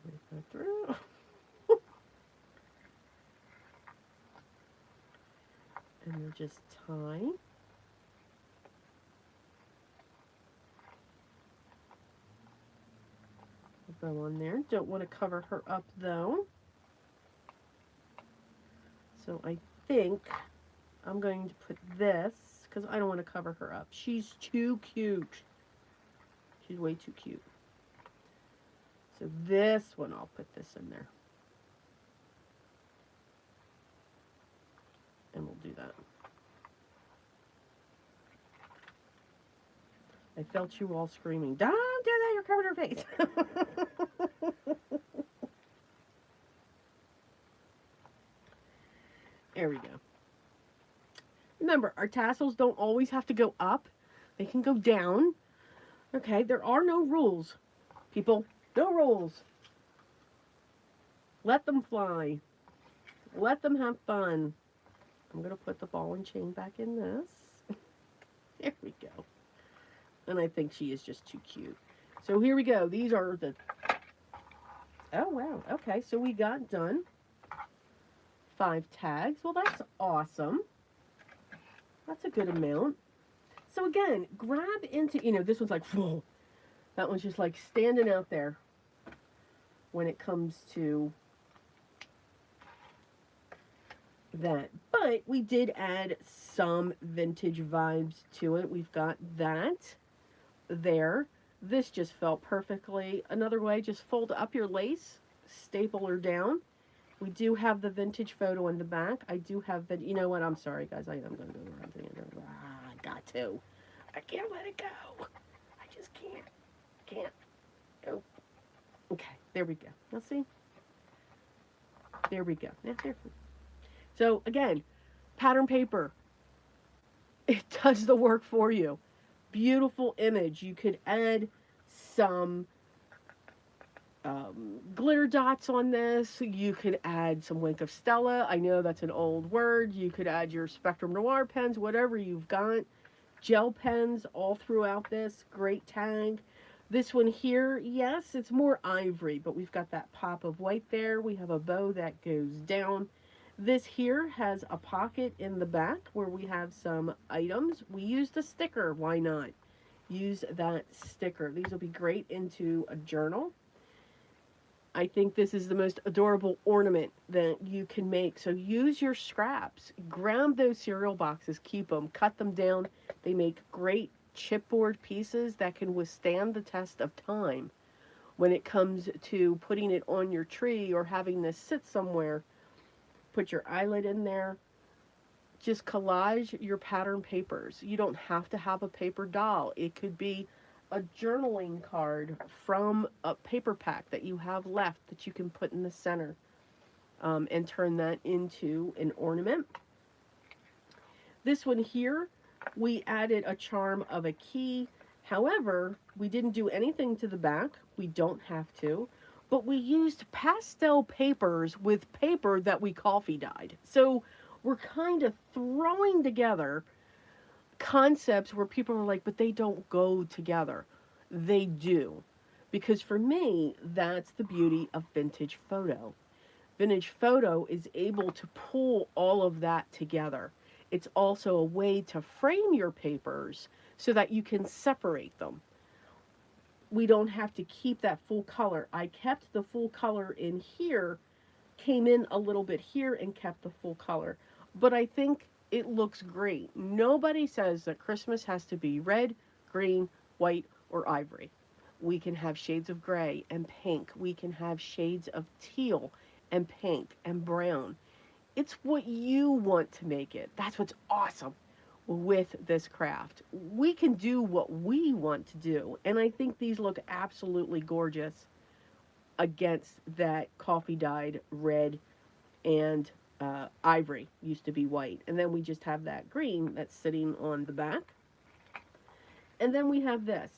Read that through. And you just tie. Bow on there. Don't want to cover her up though. So I think I'm going to put this because I don't want to cover her up. She's too cute. She's way too cute. So this one, I'll put this in there. And we'll do that. I felt you all screaming, "Don't do that, you're covering her face." There we go. Remember, our tassels don't always have to go up. They can go down. Okay, there are no rules. People, no rules. Let them fly. Let them have fun. I'm going to put the ball and chain back in this. There we go. And I think she is just too cute. So here we go. These are the... Oh, wow. Okay, so we got done 5 tags. Well, that's awesome. That's a good amount. So again, grab into, you know, this one's like, whoa. That one's just like standing out there when it comes to that. But we did add some vintage vibes to it. We've got that there. This just felt perfectly. Another way, just fold up your lace, staple her down. We do have the vintage photo in the back. I do have the, you know what, I'm sorry guys, I am going to go around the end. I got to. I can't let it go. I just can't. Oh. Okay, there we go. Now see? There we go. Now, there. So again, pattern paper. It does the work for you. Beautiful image. You could add some glitter dots on this. You could add some Wink of Stella. I know that's an old word. You could add your Spectrum Noir pens, whatever you've got. Gel pens all throughout this. Great tag. This one here, yes, it's more ivory, but we've got that pop of white there. We have a bow that goes down. This here has a pocket in the back where we have some items. We used a sticker. Why not? Use that sticker. These will be great into a journal. I think this is the most adorable ornament that you can make. So use your scraps. Grab those cereal boxes. Keep them. Cut them down. They make great chipboard pieces that can withstand the test of time when it comes to putting it on your tree or having this sit somewhere. Put your eyelet in there. Just collage your pattern papers. You don't have to have a paper doll. It could be a journaling card from a paper pack that you have left that you can put in the center and turn that into an ornament. This one here, we added a charm of a key. However, we didn't do anything to the back. We don't have to. But we used pastel papers with paper that we coffee dyed. So we're kind of throwing together concepts where people are like, but they don't go together. They do. Because for me, that's the beauty of vintage photo. Vintage photo is able to pull all of that together. It's also a way to frame your papers so that you can separate them. We don't have to keep that full color. I kept the full color in here, came in a little bit here and kept the full color. But I think It looks great. Nobody says that Christmas has to be red, green, white, or ivory. We can have shades of gray and pink. We can have shades of teal and pink and brown. It's what you want to make it. That's what's awesome with this craft. We can do what we want to do. And I think these look absolutely gorgeous against that coffee dyed red and ivory used to be white. And then we just have that green that's sitting on the back. And then we have this.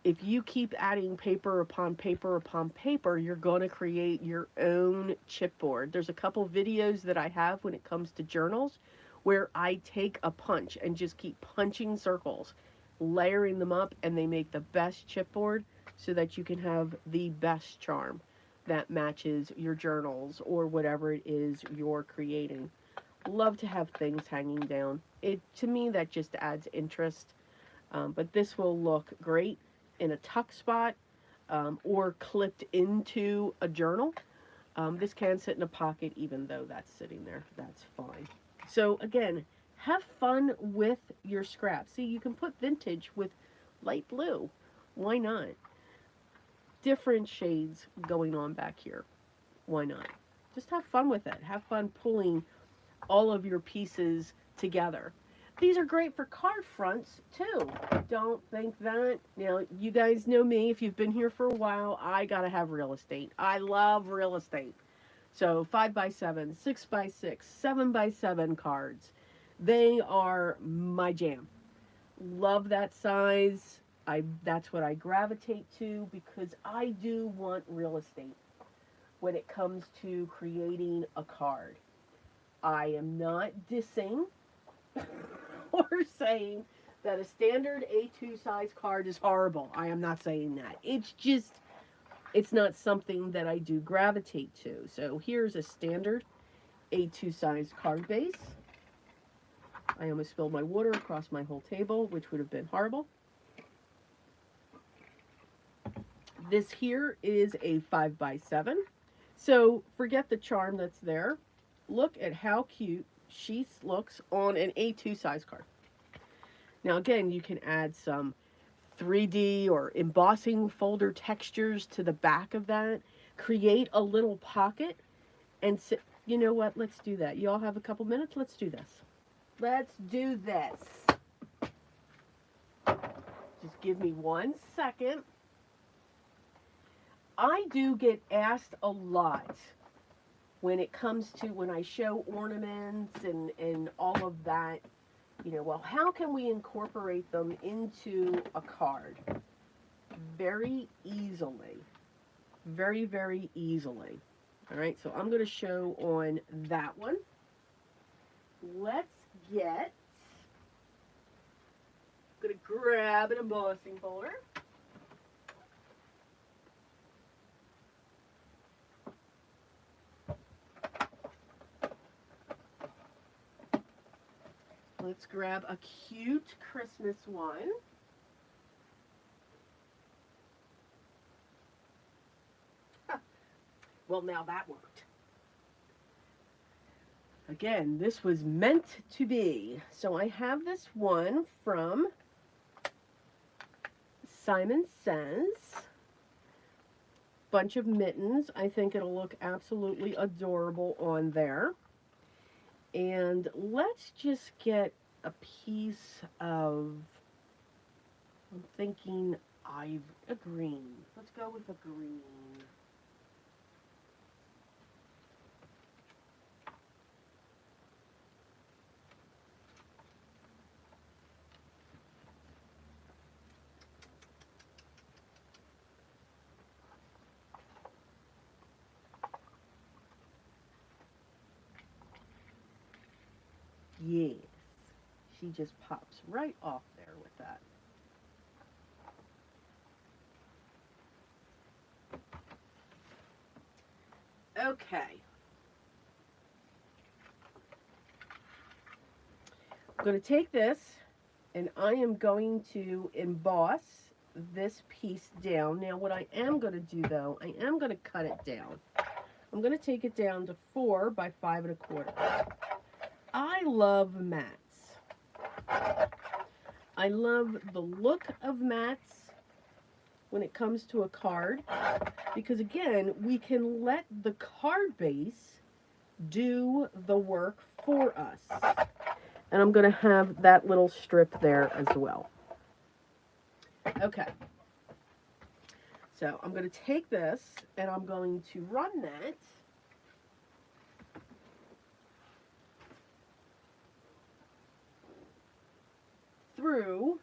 If you keep adding paper upon paper upon paper, you're going to create your own chipboard. There's a couple videos that I have when it comes to journals where I take a punch and just keep punching circles, layering them up, and they make the best chipboard so that you can have the best charm that matches your journals or whatever it is you're creating. Love to have things hanging down. It, to me, that just adds interest. But this will look great in a tuck spot or clipped into a journal. This can sit in a pocket even though that's sitting there. That's fine. So again, have fun with your scraps. See, you can put vintage with light blue. Why not? Different shades going on back here. Why not? Just have fun with it. Have fun pulling all of your pieces together. These are great for card fronts too. Don't think that. Now, you guys know me. If you've been here for a while, I gotta have real estate. I love real estate. So 5x7, 6x6, 7x7 cards. They are my jam. Love that size. That's what I gravitate to because I do want real estate when it comes to creating a card. I am not dissing or saying that a standard A2 size card is horrible. I am not saying that. It's just, it's not something that I do gravitate to. So here's a standard A2 size card base. I almost spilled my water across my whole table, which would have been horrible. This here is a 5x7. So forget the charm that's there. Look at how cute she looks on an A2 size card. Now again, you can add some 3D or embossing folder textures to the back of that. Create a little pocket and sit. You know what? Let's do that. You all have a couple minutes? Let's do this. Let's do this. Just give me 1 second. I do get asked a lot when it comes to when I show ornaments and all of that, you know, well, how can we incorporate them into a card? Very easily. Very, very easily. All right, so I'm going to show on that one. Let's get, I'm going to grab an embossing folder. Let's grab a cute Christmas one. Well, now that worked. Again, this was meant to be. So I have this one from Simon Says. Bunch of mittens. I think it'll look absolutely adorable on there. And let's just get a piece of, I'm thinking a green. Let's go with a green. Yes, she just pops right off there with that. Okay. I'm going to take this and I am going to emboss this piece down. Now what I am going to do though, I am going to cut it down. I'm going to take it down to 4 by 5 1/4. I love mats. I love the look of mats when it comes to a card, because again, we can let the card base do the work for us. And I'm going to have that little strip there as well. Okay. So I'm going to take this and I'm going to run that through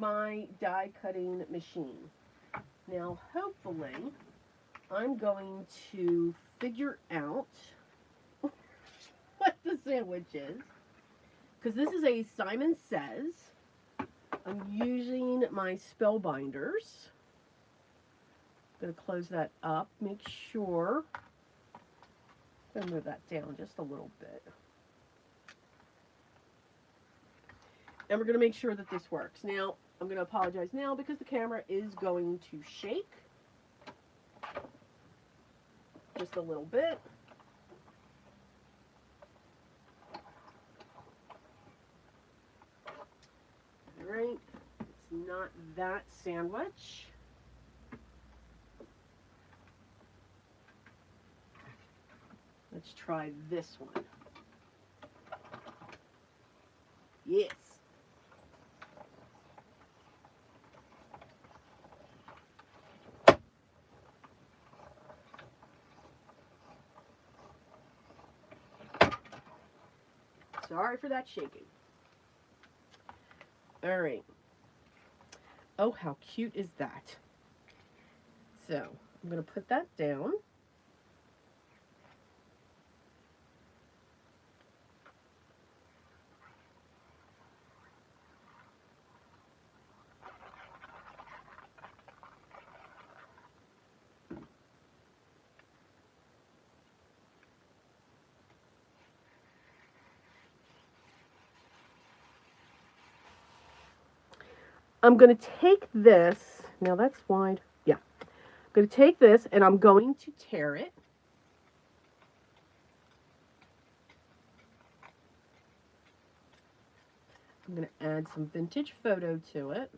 my die cutting machine. Now, hopefully, I'm going to figure out what the sandwich is, because this is a Simon Says. I'm using my spellbinders. I'm going to close that up, make sure. I'm going to move that down just a little bit. And we're going to make sure that this works. Now, I'm going to apologize now because the camera is going to shake just a little bit. All right, it's not that sandwich. Let's try this one. Yes. Sorry for that shaking. All right. Oh, how cute is that? So, I'm going to put that down. I'm going to take this, now that's wide, yeah. I'm going to take this and I'm going to tear it. I'm going to add some vintage photo to it.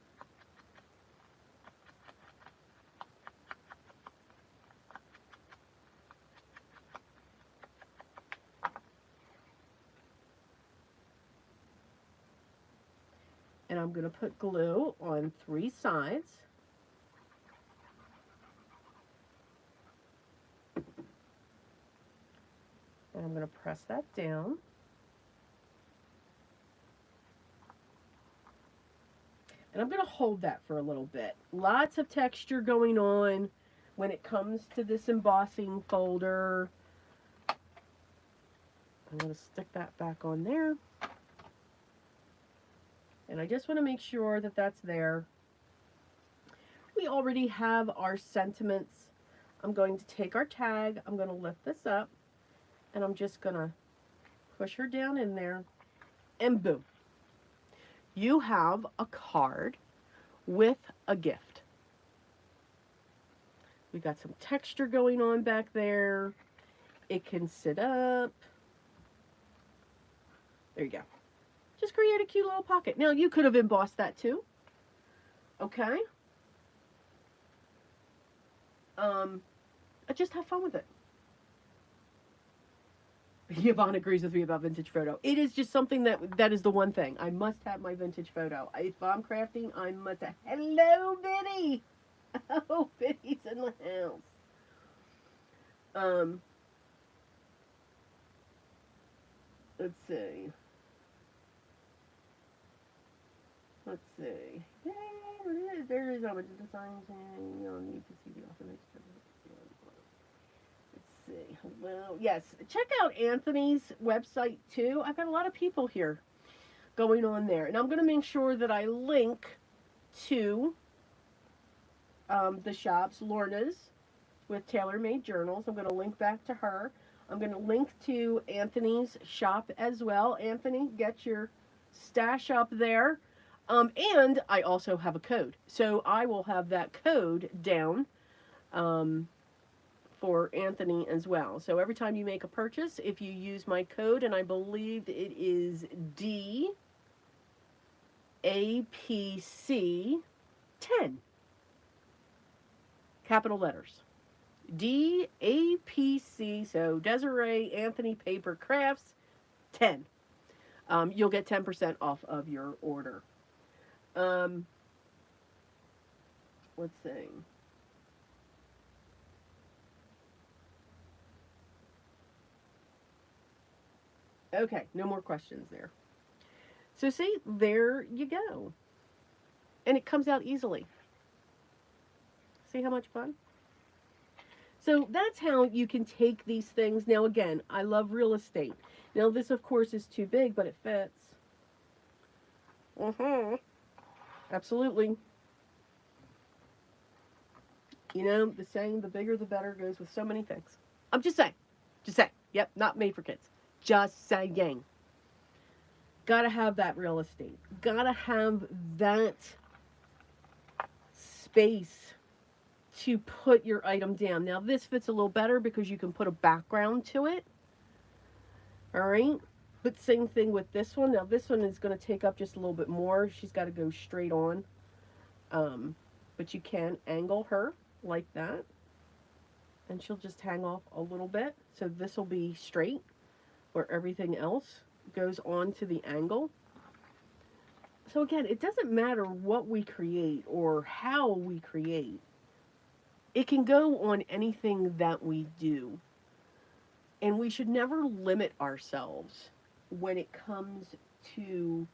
And I'm going to put glue on 3 sides. And I'm going to press that down. And I'm going to hold that for a little bit. Lots of texture going on when it comes to this embossing folder. I'm going to stick that back on there. And I just want to make sure that that's there. We already have our sentiments. I'm going to take our tag. I'm going to lift this up. And I'm just going to push her down in there. And boom. You have a card with a gift. We got some texture going on back there. It can sit up. There you go. Just create a cute little pocket. Now, you could have embossed that too. Okay? Just have fun with it. Yvonne agrees with me about vintage photo. It is just something that is the one thing. I must have my vintage photo. If I'm crafting, I must have. Hello, Biddy! Oh, Biddy's in the house. Let's see. Let's see. There is how much design and you'll need to see the authentic. Let's see. Well, yes. Check out Anthony's website too. I've got a lot of people here going on there, and I'm going to make sure that I link to the shops, Lorna's with tailor-made journals. I'm going to link back to her. I'm going to link to Anthony's shop as well. Anthony, get your stash up there. And I also have a code. So I will have that code down for Anthony as well. So every time you make a purchase, if you use my code, and I believe it is DAPC10, capital letters. DAPC, so Desiree Anthony Paper Crafts 10. You'll get 10% off of your order. Let's see. Okay, no more questions there. So see, there you go. And it comes out easily. See how much fun? So that's how you can take these things. Now again, I love real estate. Now this of course is too big, but it fits. Absolutely. You know, the saying, the bigger the better, goes with so many things. I'm just saying. Just saying. Yep, not made for kids. Just saying. Gotta have that real estate. Gotta have that space to put your item down. Now this fits a little better because you can put a background to it. All right. But same thing with this one. Now this one is going to take up just a little bit more. She's got to go straight on. But you can angle her like that. And she'll just hang off a little bit. So this will be straight, where everything else goes on to the angle. So again, it doesn't matter what we create or how we create. It can go on anything that we do. And we should never limit ourselves when it comes to...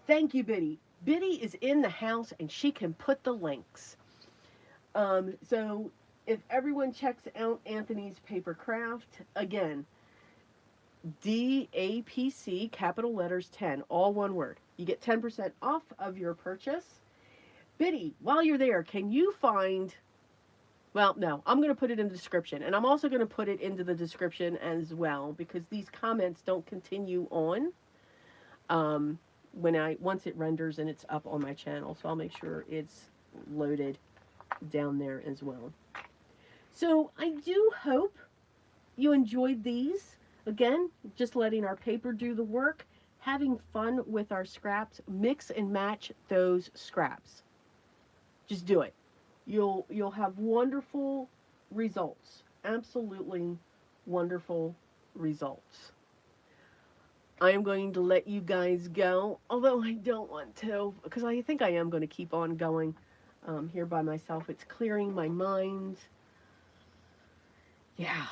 Thank you, Biddy. Biddy is in the house and she can put the links. So if everyone checks out Anthony's paper craft, again, DAPC, capital letters 10, all one word. You get 10% off of your purchase. Biddy, while you're there, can you find... Well, no, I'm going to put it in the description. And I'm also going to put it into the description as well, because these comments don't continue on once it renders and it's up on my channel. So I'll make sure it's loaded down there as well. So I do hope you enjoyed these. Again, just letting our paper do the work, having fun with our scraps, mix and match those scraps. Just do it. You'll have wonderful results. Absolutely wonderful results. I am going to let you guys go, although I don't want to, because I think I am going to keep on going here by myself. It's clearing my mind. Yeah,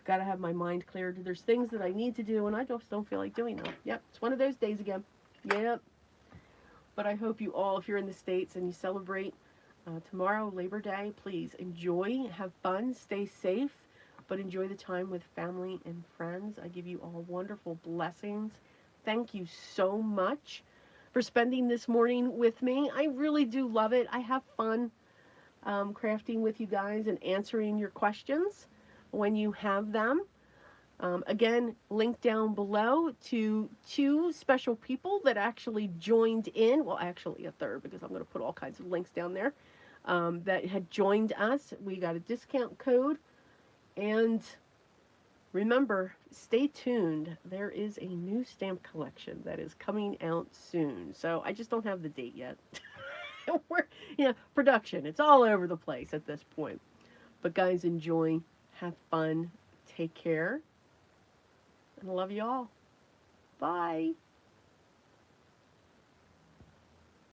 got to have my mind cleared. There's things that I need to do, and I just don't feel like doing them. Yep, it's one of those days again. Yep. But I hope you all, if you're in the States and you celebrate tomorrow, Labor Day, please enjoy, have fun, stay safe, but enjoy the time with family and friends. I give you all wonderful blessings. Thank you so much for spending this morning with me. I really do love it. I have fun crafting with you guys and answering your questions when you have them. Again, link down below to 2 special people that actually joined in. Well, actually a third, because I'm going to put all kinds of links down there that had joined us. We got a discount code. And remember, stay tuned. There is a new stamp collection that is coming out soon. So I just don't have the date yet. Production. It's all over the place at this point. But guys, enjoy. Have fun. Take care. And I love you all. Bye.